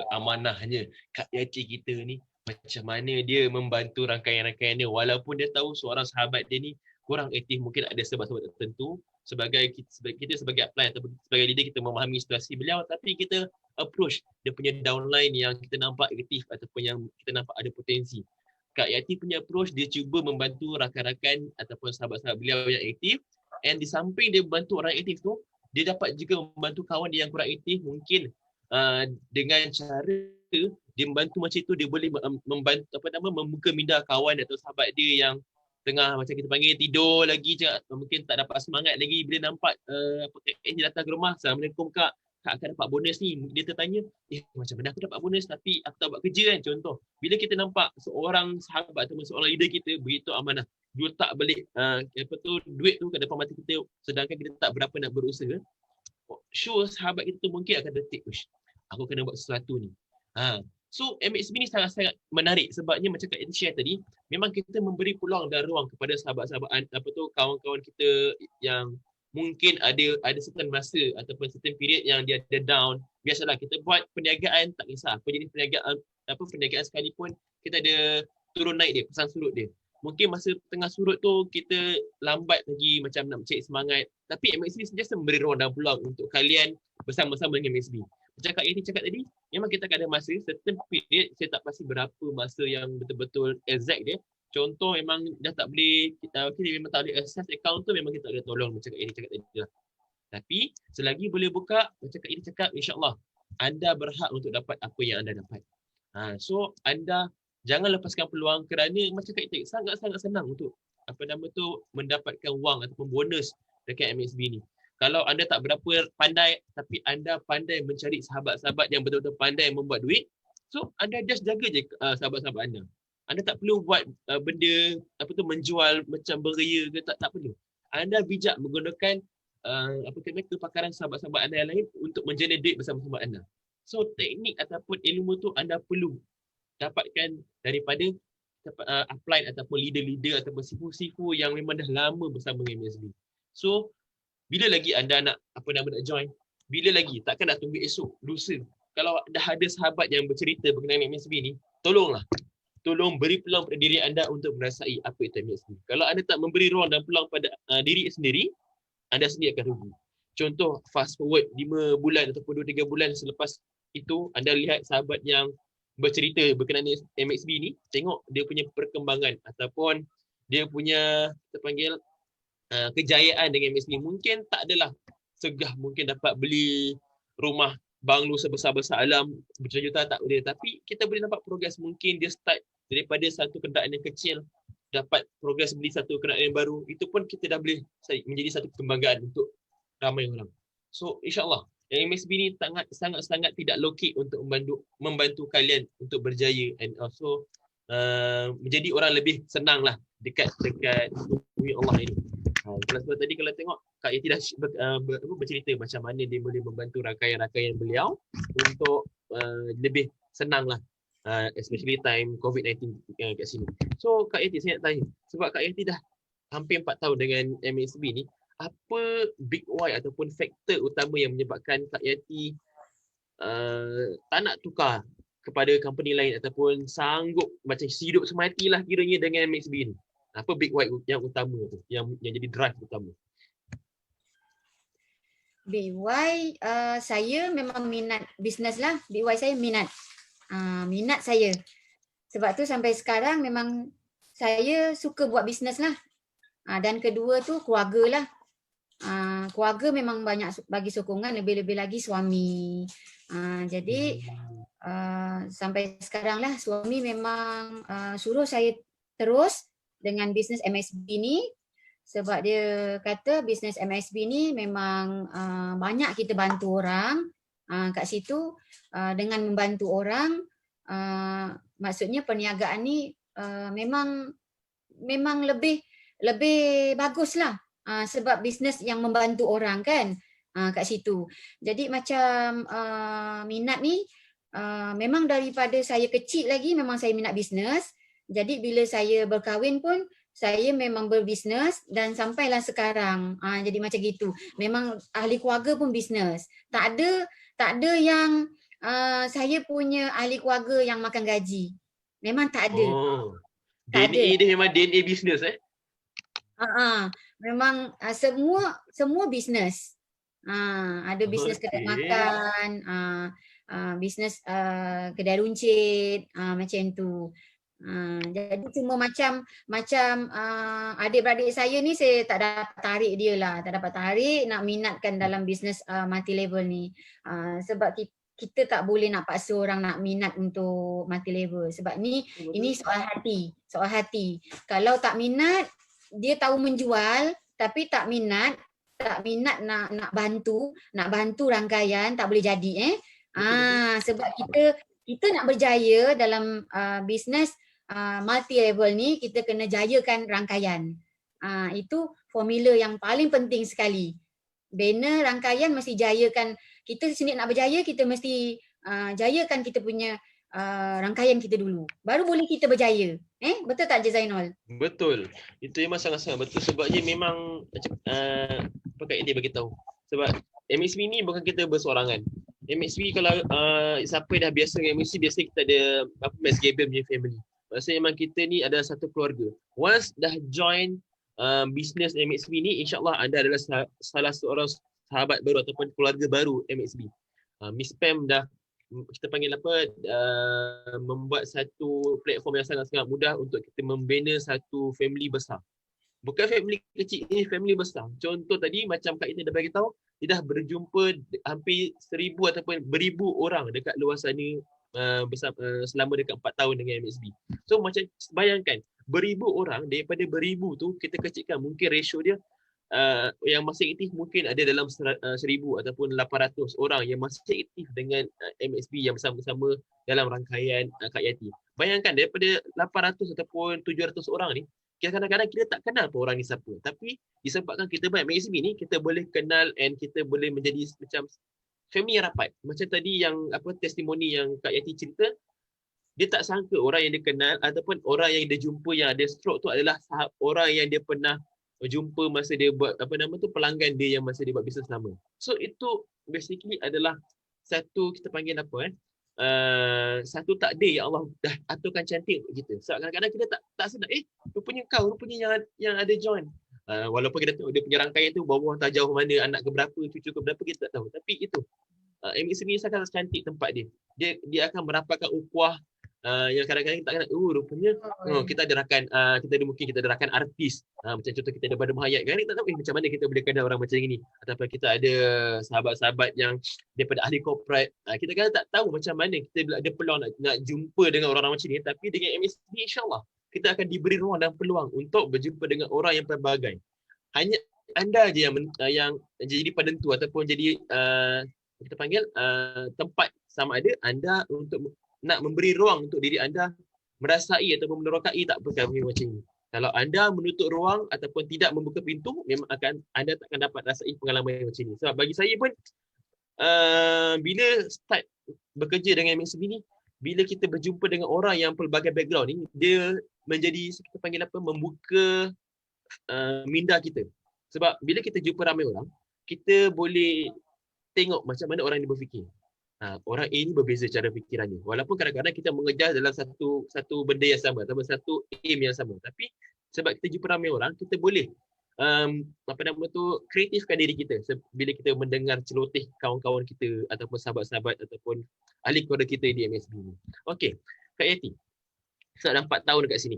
amanahnya Kak Yati kita ni. Macam mana dia membantu rangkaian-rangkaian dia. Walaupun dia tahu seorang sahabat dia ni kurang aktif, mungkin ada sebab-sebab tertentu. Kita sebagai upline atau sebagai leader, kita memahami situasi beliau. Tapi kita approach dia punya downline yang kita nampak aktif ataupun yang kita nampak ada potensi. Kak Yati punya approach, dia cuba membantu rakan-rakan ataupun sahabat-sahabat beliau yang aktif, and di samping dia membantu orang aktif tu, dia dapat juga membantu kawan dia yang kurang aktif. Mungkin dengan cara dia membantu macam tu, dia boleh membantu membuka minda kawan atau sahabat dia yang tengah macam kita panggil tidur lagi, mungkin tak dapat semangat lagi bila nampak dia datang ke rumah, Assalamualaikum kak akan dapat bonus ni. Dia tertanya, macam mana aku dapat bonus tapi aku tak buat kerja kan, contoh. Bila kita nampak seorang sahabat atau seorang leader kita begitu amanah, dia tak balik duit tu ke depan mata kita, sedangkan kita tak berapa nak berusaha, sure sahabat kita tu mungkin akan tertik, aku kena buat sesuatu ni. So MXB ni sangat-sangat menarik sebabnya macam Kak Yati share tadi, memang kita memberi peluang dan ruang kepada sahabat-sahabat kawan-kawan kita yang mungkin ada certain masa ataupun certain period yang dia ada down. Biasalah kita buat perniagaan, tak kisah apa jenis perniagaan sekalipun, kita ada turun naik dia, pasang surut dia. Mungkin masa tengah surut tu kita lambat lagi macam nak mencari semangat, tapi MXB sentiasa memberi ruang dan peluang untuk kalian bersama-sama dengan MXB. Macam Kak Yati cakap tadi, memang kita akan ada masa, certain period, saya tak pasti berapa masa yang betul-betul exact dia. Contoh memang dah tak boleh, kita memang tak boleh access account tu, memang kita tak boleh tolong macam Kak Yati cakap tadi lah. Tapi selagi boleh buka, macam Kak Yati cakap, insyaAllah anda berhak untuk dapat apa yang anda dapat. So anda jangan lepaskan peluang, kerana macam Kak Yati sangat-sangat senang untuk mendapatkan wang ataupun bonus dekat MXB ni. Kalau anda tak berapa pandai tapi anda pandai mencari sahabat-sahabat yang betul-betul pandai membuat duit, so anda just jaga je sahabat-sahabat anda. Anda tak perlu buat benda menjual macam beria ke, tak perlu. Anda bijak menggunakan kepakaran sahabat-sahabat anda yang lain untuk menjana duit bersama-sama anda. So teknik ataupun ilmu tu anda perlu dapatkan daripada upline ataupun leader-leader ataupun sifu-sifu yang memang dah lama bersama dengan MXB. So bila lagi anda nak join? Bila lagi? Takkan nak tunggu esok, lusa. Kalau dah ada sahabat yang bercerita berkenaan MXB ni, tolong beri peluang pada diri anda untuk merasai apa itu MXB. Kalau anda tak memberi ruang dan peluang pada diri sendiri, anda sendiri akan rugi. Contoh, fast forward 5 bulan ataupun 2-3 bulan selepas itu, anda lihat sahabat yang bercerita berkenaan MXB ni, tengok dia punya perkembangan ataupun dia punya kejayaan dengan MXB. Mungkin tak adalah segah mungkin dapat beli rumah banglo sebesar-besar alam berjuta-juta, tak boleh, tapi kita boleh nampak progres. Mungkin dia start daripada satu kenderaan yang kecil, dapat progres beli satu kenderaan yang baru, itu pun kita dah boleh menjadi satu kebanggaan untuk ramai orang. So insyaAllah MXB ni sangat-sangat tidak lokek untuk membantu kalian untuk berjaya, and also menjadi orang lebih senang lah dekat bumi Allah ini. Sebab tadi kalau tengok Kak Yati dah bercerita macam mana dia boleh membantu rakan-rakan beliau untuk lebih senang lah, especially time COVID-19 kat sini. So Kak Yati, saya nak tanya, sebab Kak Yati dah hampir 4 tahun dengan MXB ni, apa big why ataupun faktor utama yang menyebabkan Kak Yati tak nak tukar kepada company lain ataupun sanggup macam hidup semati lah kiranya dengan MXB ni? Apa big why yang utama tu, yang jadi drive utama? Big why, saya memang minat bisnes lah. Big why saya minat. Minat saya. Sebab tu sampai sekarang memang saya suka buat bisnes lah. Dan kedua tu keluarga lah. Keluarga memang banyak bagi sokongan, lebih-lebih lagi suami. Jadi sampai sekarang lah suami memang suruh saya terus dengan bisnes MXB ni, sebab dia kata bisnes MXB ni memang banyak kita bantu orang kat situ. Dengan membantu orang, maksudnya perniagaan ni memang lebih bagus lah, sebab bisnes yang membantu orang kan kat situ. Jadi macam minat ni memang daripada saya kecil lagi memang saya minat bisnes. Jadi bila saya berkahwin pun saya memang berbisnes dan sampailah sekarang. Jadi macam gitu. Memang ahli keluarga pun bisnes. Tak ada yang saya punya ahli keluarga yang makan gaji. Memang tak ada. Tak DNA ada. Dia memang DNA bisnes Memang semua bisnes. Ada bisnes kedai makan, bisnes kedai runcit macam tu. Jadi cuma macam adik-beradik saya ni saya tak dapat tarik dia lah, tak dapat tarik nak minatkan dalam bisnes multi level ni. Sebab kita tak boleh nak paksa orang nak minat untuk multi level sebab ini soal hati. Kalau tak minat, dia tahu menjual tapi tak minat nak bantu rangkaian, tak boleh jadi sebab kita nak berjaya dalam bisnes multi level ni, kita kena jayakan rangkaian. Itu formula yang paling penting sekali. Bina rangkaian mesti jayakan. Kita sendiri nak berjaya, kita mesti jayakan kita punya rangkaian kita dulu. Baru boleh kita berjaya. Betul tak Encik Zainal? Betul. Itu memang sangat-sangat betul sebabnya memang apa Kak Yati bagi tahu. Sebab MXB ni bukan kita bersorangan. MXB kalau siapa dah biasa dengan MXB, biasa kita ada Max Gabriel punya family. Maksudnya memang kita ni ada satu keluarga. Once dah join bisnes MXB ni, insyaAllah anda adalah salah seorang sahabat baru ataupun keluarga baru MXB. Miss Pam dah, kita panggil membuat satu platform yang sangat-sangat mudah untuk kita membina satu family besar. Bukan family kecil, ini family besar. Contoh tadi macam Kak Ina dah bagi tahu, dia dah berjumpa hampir 1,000 ataupun beribu orang dekat luar sana selama dekat 4 tahun dengan MXB. So macam bayangkan, beribu orang, daripada beribu tu kita kecilkan mungkin ratio dia yang masih aktif mungkin ada dalam 1,000 ataupun 800 orang yang masih aktif dengan MXB yang bersama-sama dalam rangkaian Kak Yati. Bayangkan daripada 800 ataupun 700 orang ni, kadang-kadang kita tak kenal pun orang ni siapa. Tapi disebabkan kita buat MXB ni, kita boleh kenal and kita boleh menjadi macam family yang rapat. Macam tadi yang testimoni yang Kak Yati cerita, dia tak sangka orang yang dia kenal ataupun orang yang dia jumpa yang ada stroke tu adalah orang yang dia pernah jumpa masa dia buat pelanggan dia yang masa dia buat bisnes lama. So itu basically adalah satu kita panggil satu takdir yang Allah dah aturkan cantik untuk kita. Sebab kadang-kadang kita tak sedar, rupanya yang ada join. Walaupun kita tahu dia punya rangkaian tu bawah tak jauh mana, anak ke berapa, cucu ke berapa, kita tak tahu. Tapi itu MXB ni sangat cantik tempat dia. Dia akan merapatkan ukhuwah yang kadang-kadang kita akan rupanya kita ada rakan, kita ada rakan artis. Macam contoh kita ada Badam Hayat kan, kita tak tahu macam mana kita boleh kenal orang macam ini. Ataupun kita ada sahabat-sahabat yang daripada ahli korporat. Kita kan tak tahu macam mana kita ada peluang nak jumpa dengan orang-orang macam ni. Tapi dengan MXB insya-Allah kita akan diberi ruang dan peluang untuk berjumpa dengan orang yang pelbagai. Hanya anda je yang jadi penentu ataupun jadi kita panggil tempat sama ada anda untuk nak memberi ruang untuk diri anda merasai ataupun menerokai tak perkara macam ini. Kalau anda menutup ruang ataupun tidak membuka pintu, memang anda takkan dapat rasai pengalaman macam ini. Sebab bagi saya pun bila start bekerja dengan MXB ni, bila kita berjumpa dengan orang yang pelbagai background ni, dia menjadi kita panggil membuka minda kita. Sebab bila kita jumpa ramai orang, kita boleh tengok macam mana orang ni berfikir. Orang A ni berbeza cara fikirannya. Walaupun kadang-kadang kita mengejar dalam satu benda yang sama atau satu aim yang sama. Tapi sebab kita jumpa ramai orang, kita boleh kreatifkan diri kita bila kita mendengar celoteh kawan-kawan kita ataupun sahabat-sahabat ataupun ahli keluarga kita di MXB ni. Okey, Kak Yati. Dah 4 tahun dekat sini.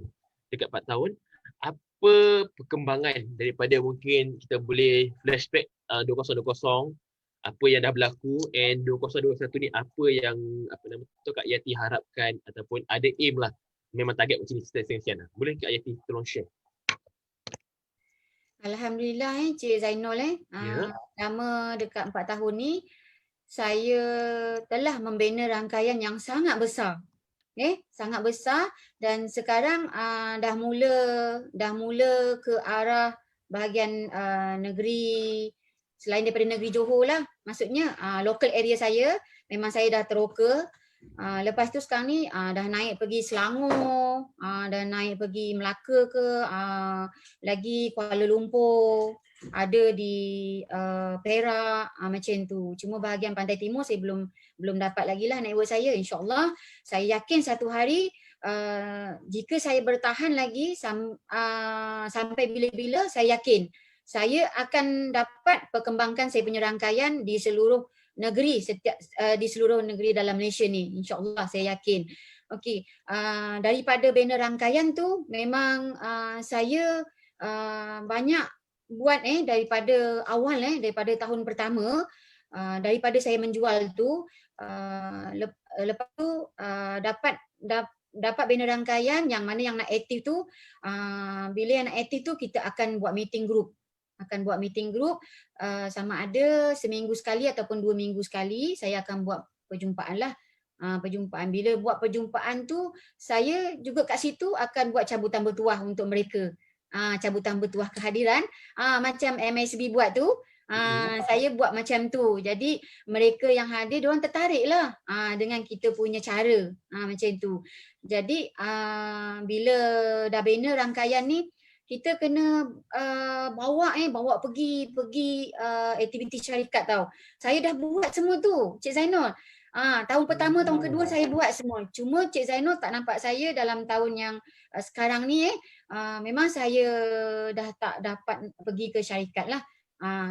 Dekat 4 tahun, apa perkembangan daripada mungkin kita boleh flashback 2020, apa yang dah berlaku, and 2021 ni apa yang Kak Yati harapkan ataupun ada aim lah, memang target macam ni sekian. Boleh Kak Yati tolong share? Alhamdulillah Cik Zainal selama dekat 4 tahun ni saya telah membina rangkaian yang sangat besar. Sangat besar, dan sekarang dah mula ke arah bahagian negeri selain daripada negeri Johor lah. Maksudnya local area saya memang saya dah teroka. Lepas tu sekarang ni dah naik pergi Selangor, dah naik pergi Melaka ke, lagi Kuala Lumpur, ada di Perak, macam tu. Cuma bahagian Pantai Timur saya belum dapat lagi lah network saya. InsyaAllah saya yakin satu hari jika saya bertahan lagi sampai bila-bila, saya yakin saya akan dapat perkembangkan saya punya rangkaian di seluruh negeri di seluruh negeri dalam Malaysia ni, insya-Allah saya yakin. Okey, daripada banner rangkaian tu memang saya banyak buat daripada awal daripada tahun pertama, daripada saya menjual tu, lepas tu dapat banner rangkaian yang mana yang nak aktif tu, bila yang nak aktif tu kita akan buat meeting group. Sama ada seminggu sekali ataupun 2 minggu sekali saya akan buat perjumpaan lah. Perjumpaan. Bila buat perjumpaan tu, saya juga kat situ akan buat cabutan bertuah untuk mereka. Cabutan bertuah kehadiran. Macam MSB buat tu, saya buat macam tu. Jadi mereka yang hadir, diorang tertarik lah dengan kita punya cara. Macam tu. Jadi bila dah banner rangkaian ni, kita kena bawa pergi aktiviti syarikat tau. Saya dah buat semua tu, Cik Zainul. Tahun pertama, tahun kedua saya buat semua. Cuma Cik Zainul tak nampak saya dalam tahun yang sekarang ni memang saya dah tak dapat pergi ke syarikat lah.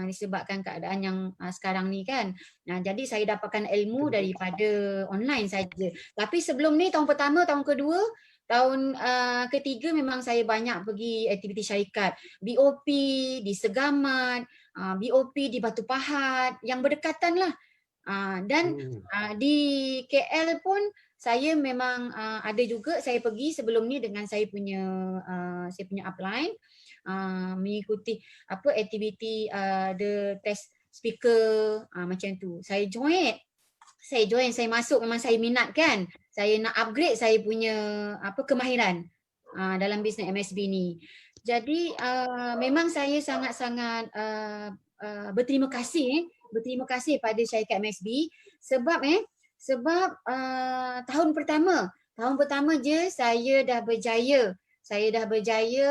Disebabkan keadaan yang sekarang ni kan. Jadi saya dapatkan ilmu daripada online saja. Tapi sebelum ni tahun pertama, tahun kedua, tahun ketiga memang saya banyak pergi aktiviti syarikat. BOP di Segamat, BOP di Batu Pahat, yang berdekatan lah. Dan di KL pun saya memang ada juga saya pergi sebelum ni dengan saya punya upline, mengikuti aktiviti the test speaker macam tu. Saya join, saya masuk, memang saya minat kan. Saya nak upgrade saya punya kemahiran dalam bisnes MSB ni. Jadi memang saya sangat-sangat berterima kasih pada syarikat MSB sebab tahun pertama je saya dah berjaya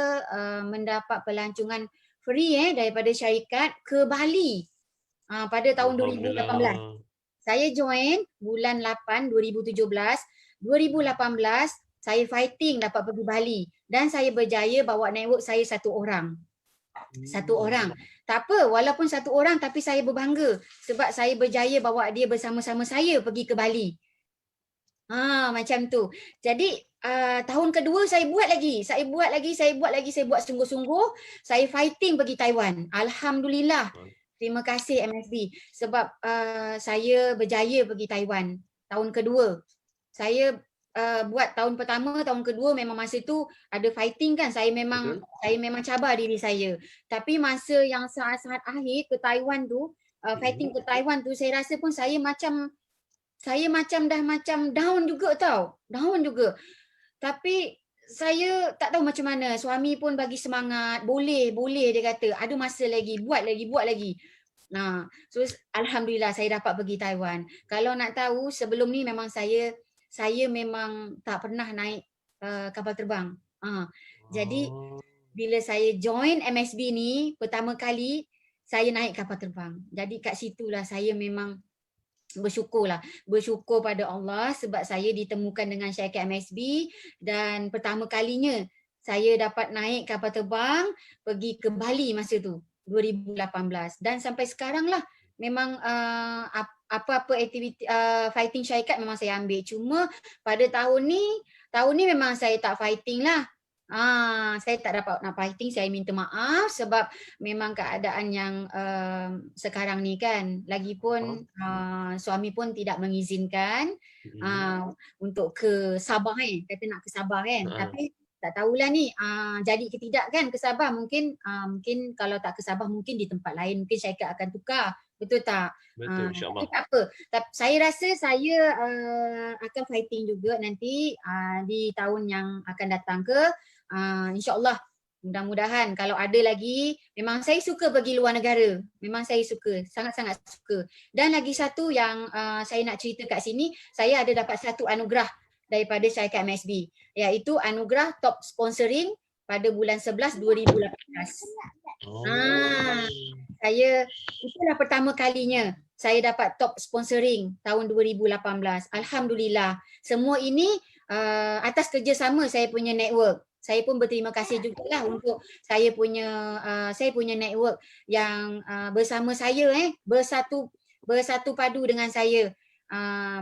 mendapat pelancongan free daripada syarikat ke Bali pada tahun 2018. Saya join bulan 8 2017. 2018 saya fighting dapat pergi Bali dan saya berjaya bawa network saya satu orang. Tak apa, walaupun satu orang tapi saya berbangga sebab saya berjaya bawa dia bersama-sama saya pergi ke Bali. Macam tu. Jadi tahun kedua saya buat lagi. Saya buat sungguh-sungguh. Saya fighting pergi Taiwan. Alhamdulillah. Terima kasih MSB sebab saya berjaya pergi Taiwan tahun kedua. Saya buat tahun pertama, tahun kedua memang masa tu ada fighting kan. Saya memang cabar diri saya. Tapi masa yang saat-saat akhir ke Taiwan tu, fighting ke Taiwan tu, saya rasa pun saya macam dah macam down juga tau. Down juga. Tapi saya tak tahu macam mana. Suami pun bagi semangat. Boleh dia kata. Ada masa lagi. Buat lagi. So alhamdulillah saya dapat pergi Taiwan. Kalau nak tahu sebelum ni memang saya memang tak pernah naik kapal terbang. Jadi bila saya join MSB ni pertama kali saya naik kapal terbang. Jadi kat situlah saya memang bersyukur pada Allah sebab saya ditemukan dengan syarikat MSB dan pertama kalinya saya dapat naik kapal terbang pergi ke Bali masa tu 2018 dan sampai sekarang lah memang apa-apa aktiviti fighting syarikat memang saya ambil. Cuma pada tahun ni memang saya tak fighting lah. Saya tak dapat nak fighting, saya minta maaf sebab memang keadaan yang sekarang ni kan. Lagipun suami pun tidak mengizinkan untuk ke Sabah kan. Kata nak ke Sabah kan. Tapi tak tahulah ni jadi ke tidak kan ke Sabah. Mungkin kalau tak ke Sabah mungkin di tempat lain. Mungkin syarikat akan tukar. Betul tak? Betul, insyaAllah. Tapi tak apa. Saya rasa saya akan fighting juga nanti di tahun yang akan datang ke. InsyaAllah mudah-mudahan kalau ada lagi, memang saya suka pergi luar negara. Memang saya suka, sangat-sangat suka. Dan lagi satu yang saya nak cerita kat sini, saya ada dapat satu anugerah daripada syarikat MSB, iaitu anugerah top sponsoring pada bulan 11 2018. Itulah pertama kalinya saya dapat top sponsoring tahun 2018. Alhamdulillah. Semua ini atas kerjasama saya punya network. Saya pun berterima kasih jugalah untuk saya punya network yang bersama saya bersatu padu dengan saya,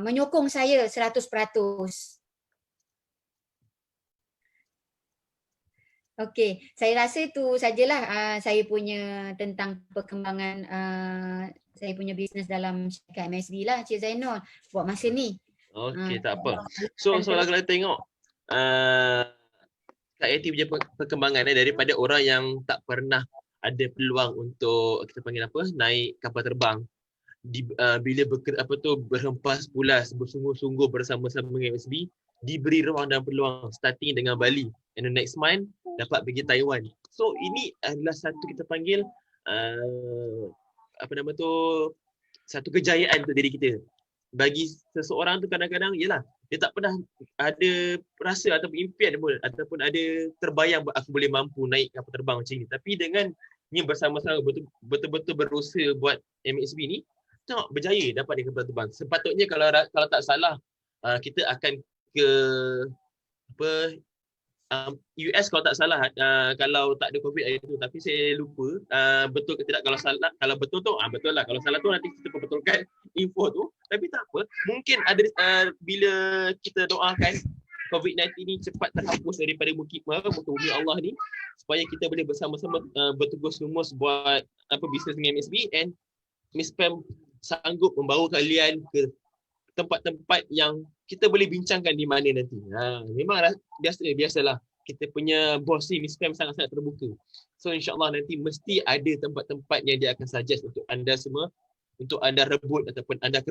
menyokong saya 100%. Okey, saya rasa itu sajalah saya punya tentang perkembangan saya punya bisnes dalam syarikat MSB lah Cik Zainul buat masa ni. Okey, tak apa. Dan So kalau tengok Kak Yati punya perkembangan daripada orang yang tak pernah ada peluang untuk kita panggil apa, naik kapal terbang, bila berhempas pulas bersungguh-sungguh bersama-sama dengan MSB, diberi ruang dan peluang starting dengan Bali, and the next month dapat pergi Taiwan. So ini adalah satu kita panggil satu kejayaan untuk diri kita. Bagi seseorang tu kadang-kadang ialah dia tak pernah ada rasa ataupun impian pun ataupun ada terbayang aku boleh mampu naik kapal terbang macam ni. Tapi dengan ni bersama-sama betul-betul berusaha buat MSB ni, tengok berjaya dapat naik kapal terbang. Sepatutnya kalau tak salah kita akan ke US kalau tak salah, kalau tak ada COVID hari tu, tapi saya lupa betul ke tidak. Kalau salah, kalau betul tu betul lah, kalau salah tu nanti kita perbetulkan info tu. Tapi tak apa, mungkin ada bila kita doakan COVID-19 ni cepat terhapus daripada muka bumi Allah ni, supaya kita boleh bersama-sama bertugas lumus buat bisnes dengan MSB, and Miss Pam sanggup membawa kalian ke tempat-tempat yang kita boleh bincangkan di mana nanti. Memang biasalah. Kita punya bos ni, Miss Pam, sangat-sangat terbuka. So insyaAllah nanti mesti ada tempat-tempat yang dia akan suggest untuk anda semua, untuk anda rebut ataupun anda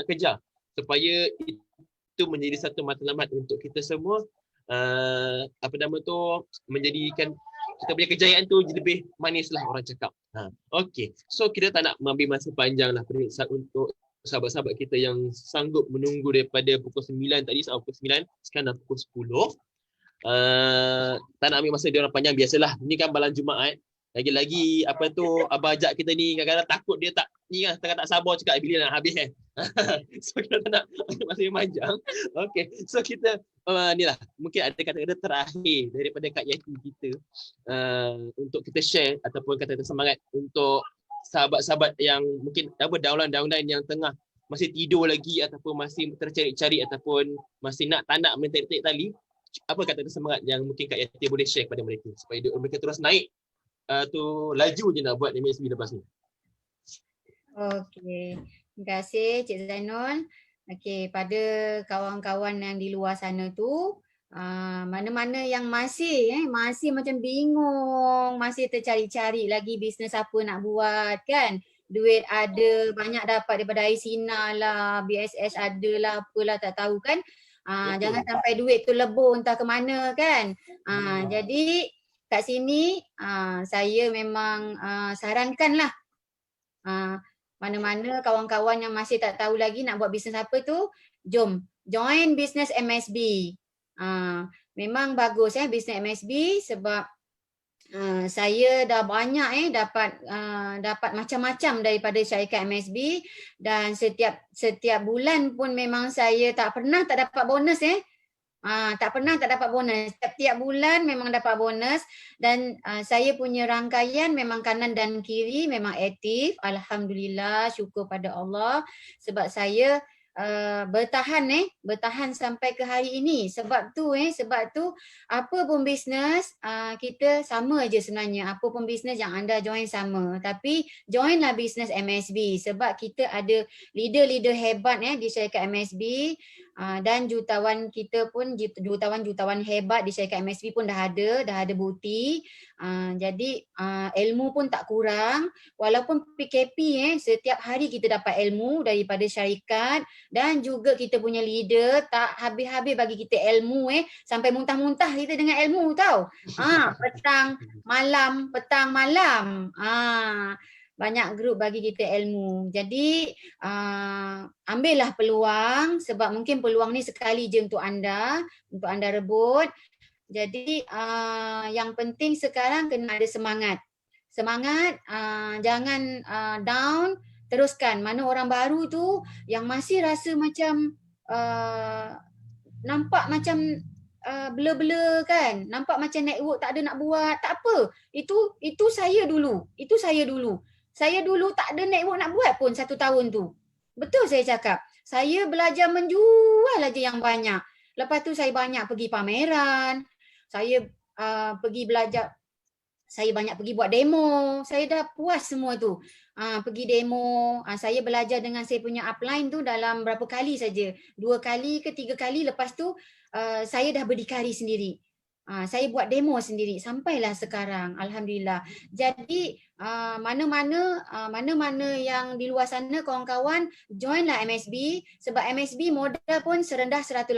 kejar. Supaya itu menjadi satu matlamat untuk kita semua, menjadikan kita punya kejayaan tu lebih manis lah orang cakap. Okay, so kita tak nak mengambil masa panjang lah untuk sahabat-sahabat kita yang sanggup menunggu daripada pukul 9 tadi sampai pukul 9, sekarang dah pukul 10. Tak nak ambil masa dia orang panjang, biasalah. Ni kan malam Jumaat. Lagi-lagi abang ajak kita ni kadang-kadang takut dia tak ni kan, tengah tak sabar cakap bila nak habis kan. So kita tak nak ambil masa yang panjang. Okay, so kita ni lah, mungkin ada kata-kata terakhir daripada Kak Yati kita untuk kita share ataupun kata-kata semangat untuk sahabat-sahabat yang mungkin downline yang tengah masih tidur lagi ataupun masih tercari-cari ataupun masih tak nak mentarik tali. Apa kata-kata semangat yang mungkin Kak Yati boleh share kepada mereka supaya mereka terus naik laju je nak buat MSB lepas ni. Okey, terima kasih Cik Zainul. Okey, pada kawan-kawan yang di luar sana tu, mana-mana yang masih macam bingung, masih tercari-cari lagi bisnes apa nak buat kan. Duit ada, banyak dapat daripada Aisina lah, BSS ada lah, apalah tak tahu kan. Jangan sampai duit tu lebur entah ke mana kan. Jadi kat sini saya memang sarankanlah mana-mana kawan-kawan yang masih tak tahu lagi nak buat bisnes apa tu, jom join bisnes MSB. Memang bagus bisnes MSB sebab saya dah banyak dapat macam-macam daripada syarikat MSB, dan setiap bulan pun memang saya tak pernah tak dapat bonus tak pernah tak dapat bonus. Setiap bulan memang dapat bonus, dan saya punya rangkaian memang kanan dan kiri memang aktif. Alhamdulillah, syukur pada Allah sebab saya bertahan sampai ke hari ini. Sebab tu apa pun bisnes kita sama aje sebenarnya. Apa pun bisnes yang anda join sama, tapi joinlah bisnes MSB sebab kita ada leader-leader hebat di syarikat MSB. Dan jutawan kita pun, jutawan hebat di syarikat MSB pun dah ada bukti. Jadi ilmu pun tak kurang. Walaupun PKP setiap hari kita dapat ilmu daripada syarikat, dan juga kita punya leader tak habis-habis bagi kita ilmu sampai muntah-muntah kita dengan ilmu tau. Petang malam. Banyak grup bagi kita ilmu. Jadi ambillah peluang sebab mungkin peluang ni sekali je untuk anda rebut. Jadi yang penting sekarang kena ada semangat. Jangan down, teruskan. Mana orang baru tu yang masih rasa macam nampak macam blur-blur kan, nampak macam network tak ada nak buat, tak apa. Itu saya dulu. Saya dulu tak ada network nak buat pun 1 tahun tu. Betul saya cakap. Saya belajar menjual aja yang banyak. Lepas tu saya banyak pergi pameran. Saya pergi belajar, saya banyak pergi buat demo. Saya dah puas semua tu. Pergi demo, saya belajar dengan saya punya upline tu dalam berapa kali saja. 2 kali ke 3 kali, lepas tu saya dah berdikari sendiri. Saya buat demo sendiri sampailah sekarang, alhamdulillah. Jadi mana-mana yang di luar sana kawan-kawan joinlah MSB, sebab MSB modal pun serendah 180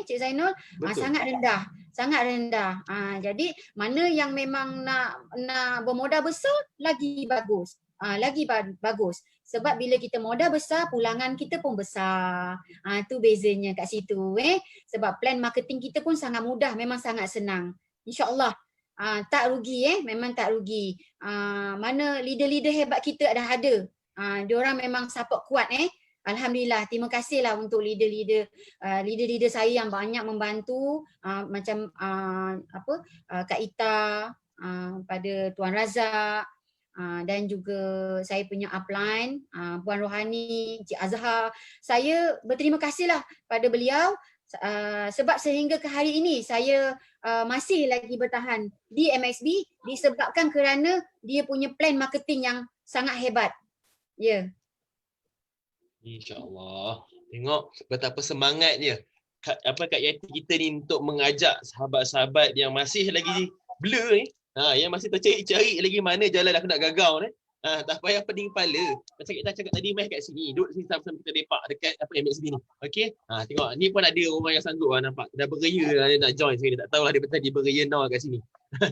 Cik Zainul. Betul. Sangat rendah, sangat rendah. Jadi mana yang memang nak bermodal besar lagi bagus. Lagi bagus. Sebab bila kita modal besar, pulangan kita pun besar. Tu bezanya kat situ. Sebab plan marketing kita pun sangat mudah, memang sangat senang. InsyaAllah tak rugi, memang tak rugi. Mana leader-leader hebat kita dah ada. Diorang memang support kuat. Alhamdulillah, terima kasihlah untuk leader-leader saya yang banyak membantu, macam Kak Ita, pada Tuan Razak, dan juga saya punya upline, Puan Rohani, Cik Azhar. Saya berterima kasihlah pada beliau sebab sehingga ke hari ini saya masih lagi bertahan di MSB disebabkan kerana dia punya plan marketing yang sangat hebat. Ya. InsyaAllah. Tengok betapa semangatnya Kak Yati kita ni untuk mengajak sahabat-sahabat yang masih lagi blur ni, yang masih tercari-cari lagi mana jalan aku nak gagau ni. Tak payah pening kepala. Macam kita cakap tadi, mai kat sini, duduk sini sama-sama kita lepak dekat MSB ni. Okey? Tengok ni pun ada orang yang sanggup nampak. Dah beria dia nak join sini. Tak tahulah dia betul dia beria now kat sini.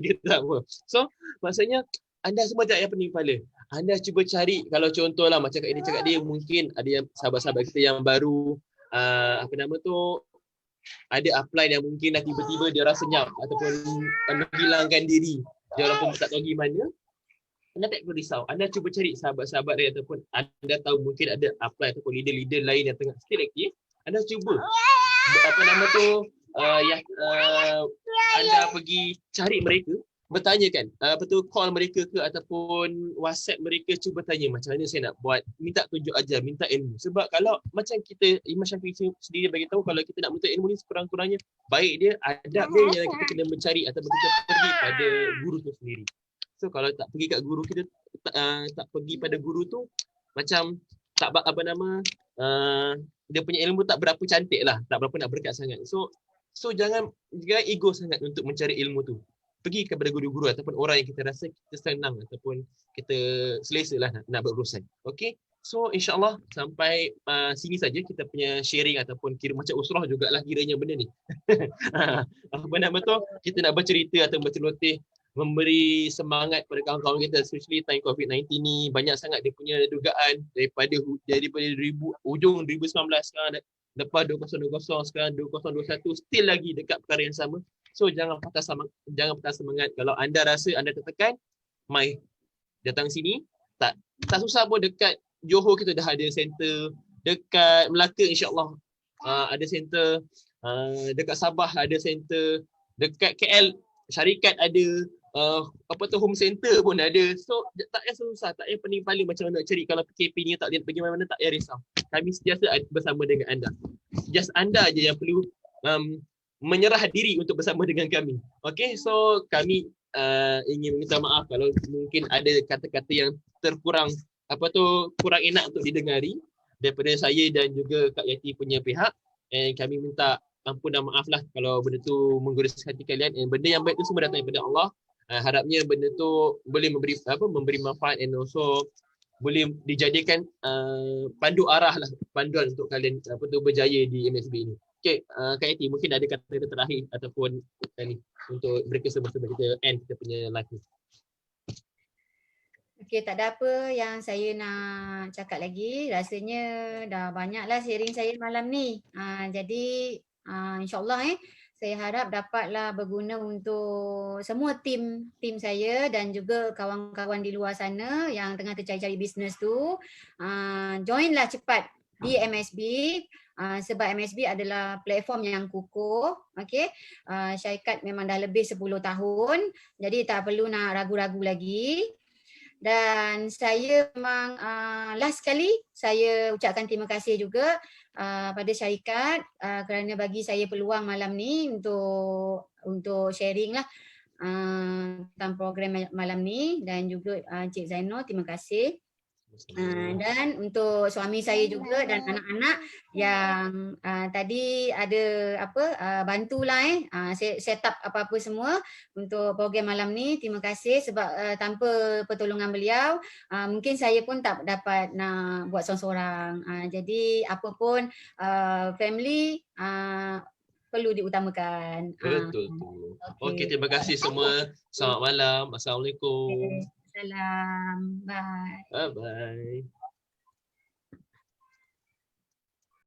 Dia tak apa. So, maksudnya anda semua jangan pening kepala. Anda cuba cari, kalau contohlah macam Kak ini cakap dia, mungkin ada yang sahabat-sahabat kita yang baru ada upline yang mungkin dah tiba-tiba dia rasa senyap ataupun menghilangkan diri. Dia orang pun tak tahu gimana. Anda tak perlu risau. Anda cuba cari sahabat-sahabat lain ataupun anda tahu mungkin ada upline ataupun leader-leader lain yang tengah still aktif. Anda cuba anda pergi cari mereka, bertanyakan, call mereka ke ataupun WhatsApp mereka, cuba tanya macam mana saya nak buat, minta tunjuk ajar, minta ilmu. Sebab kalau macam kita, Imam Syafi'i sendiri bagi tahu, kalau kita nak minta ilmu ni sekurang-kurangnya baik dia, adab dia yang kita kena mencari ataupun kita pergi pada guru tu sendiri. So kalau tak pergi kat guru kita, tak pergi pada guru tu, macam tak dia punya ilmu tak berapa cantik lah, tak berapa nak berkat sangat. So jangan ego sangat untuk mencari ilmu tu. Pergi kepada guru-guru ataupun orang yang kita rasa kita senang ataupun kita selesa lah nak berurusan. Okay? So insyaAllah sampai sini saja kita punya sharing ataupun kira macam usrah jugalah kiranya benda ni. Kita nak bercerita atau berceloteh, memberi semangat pada kawan-kawan kita, especially time COVID-19 ni. Banyak sangat dia punya dugaan daripada hujung 2019 sekarang, lepas 2020 sekarang 2021 still lagi dekat perkara yang sama. So jangan patah semangat. Kalau anda rasa anda tertekan, mai datang sini. Tak susah pun, dekat Johor kita dah ada center, dekat Melaka insya-Allah ada center, dekat Sabah ada center, dekat KL syarikat ada, home center pun ada. So tak payah susah, tak payah pening kepala macam mana nak cari. Kalau PKP ni tak lihat pergi mana-mana, tak payah risau. Kami sentiasa bersama dengan anda. Just anda je yang perlu menyerah diri untuk bersama dengan kami. Okay, so kami ingin minta maaf kalau mungkin ada kata-kata yang terkurang, kurang enak untuk didengari daripada saya dan juga Kak Yati punya pihak. And kami minta ampun dan maaf lah kalau benda tu menggores hati kalian. And benda yang baik tu semua datang daripada Allah. Harapnya benda tu boleh memberi manfaat, and also boleh dijadikan pandu arah lah, panduan untuk kalian berjaya di MSB ini. Okay, Kak Yati mungkin ada kata-kata terakhir ataupun ni untuk berkesan sebelum kita end kita punya live ni. Okey, tak ada apa yang saya nak cakap lagi. Rasanya dah banyaklah sharing saya malam ni. Jadi insyaAllah saya harap dapatlah berguna untuk semua tim saya dan juga kawan-kawan di luar sana yang tengah tercari-cari bisnes tu. Joinlah cepat di MSB. Sebab MSB adalah platform yang kukuh. Okay? Syarikat memang dah lebih 10 tahun. Jadi tak perlu nak ragu-ragu lagi. Dan saya memang last kali saya ucapkan terima kasih juga pada syarikat kerana bagi saya peluang malam ni untuk sharing lah tentang program malam ni, dan juga Cik Zainal, terima kasih. Dan untuk suami saya juga dan anak-anak yang tadi ada bantulah set up apa-apa semua untuk program malam ni. Terima kasih sebab tanpa pertolongan beliau mungkin saya pun tak dapat nak buat seorang-seorang. Jadi apa pun family perlu diutamakan. Betul tu. Okey, Okey. terima kasih semua. Selamat malam. Assalamualaikum. Salam. Bye. Bye bye.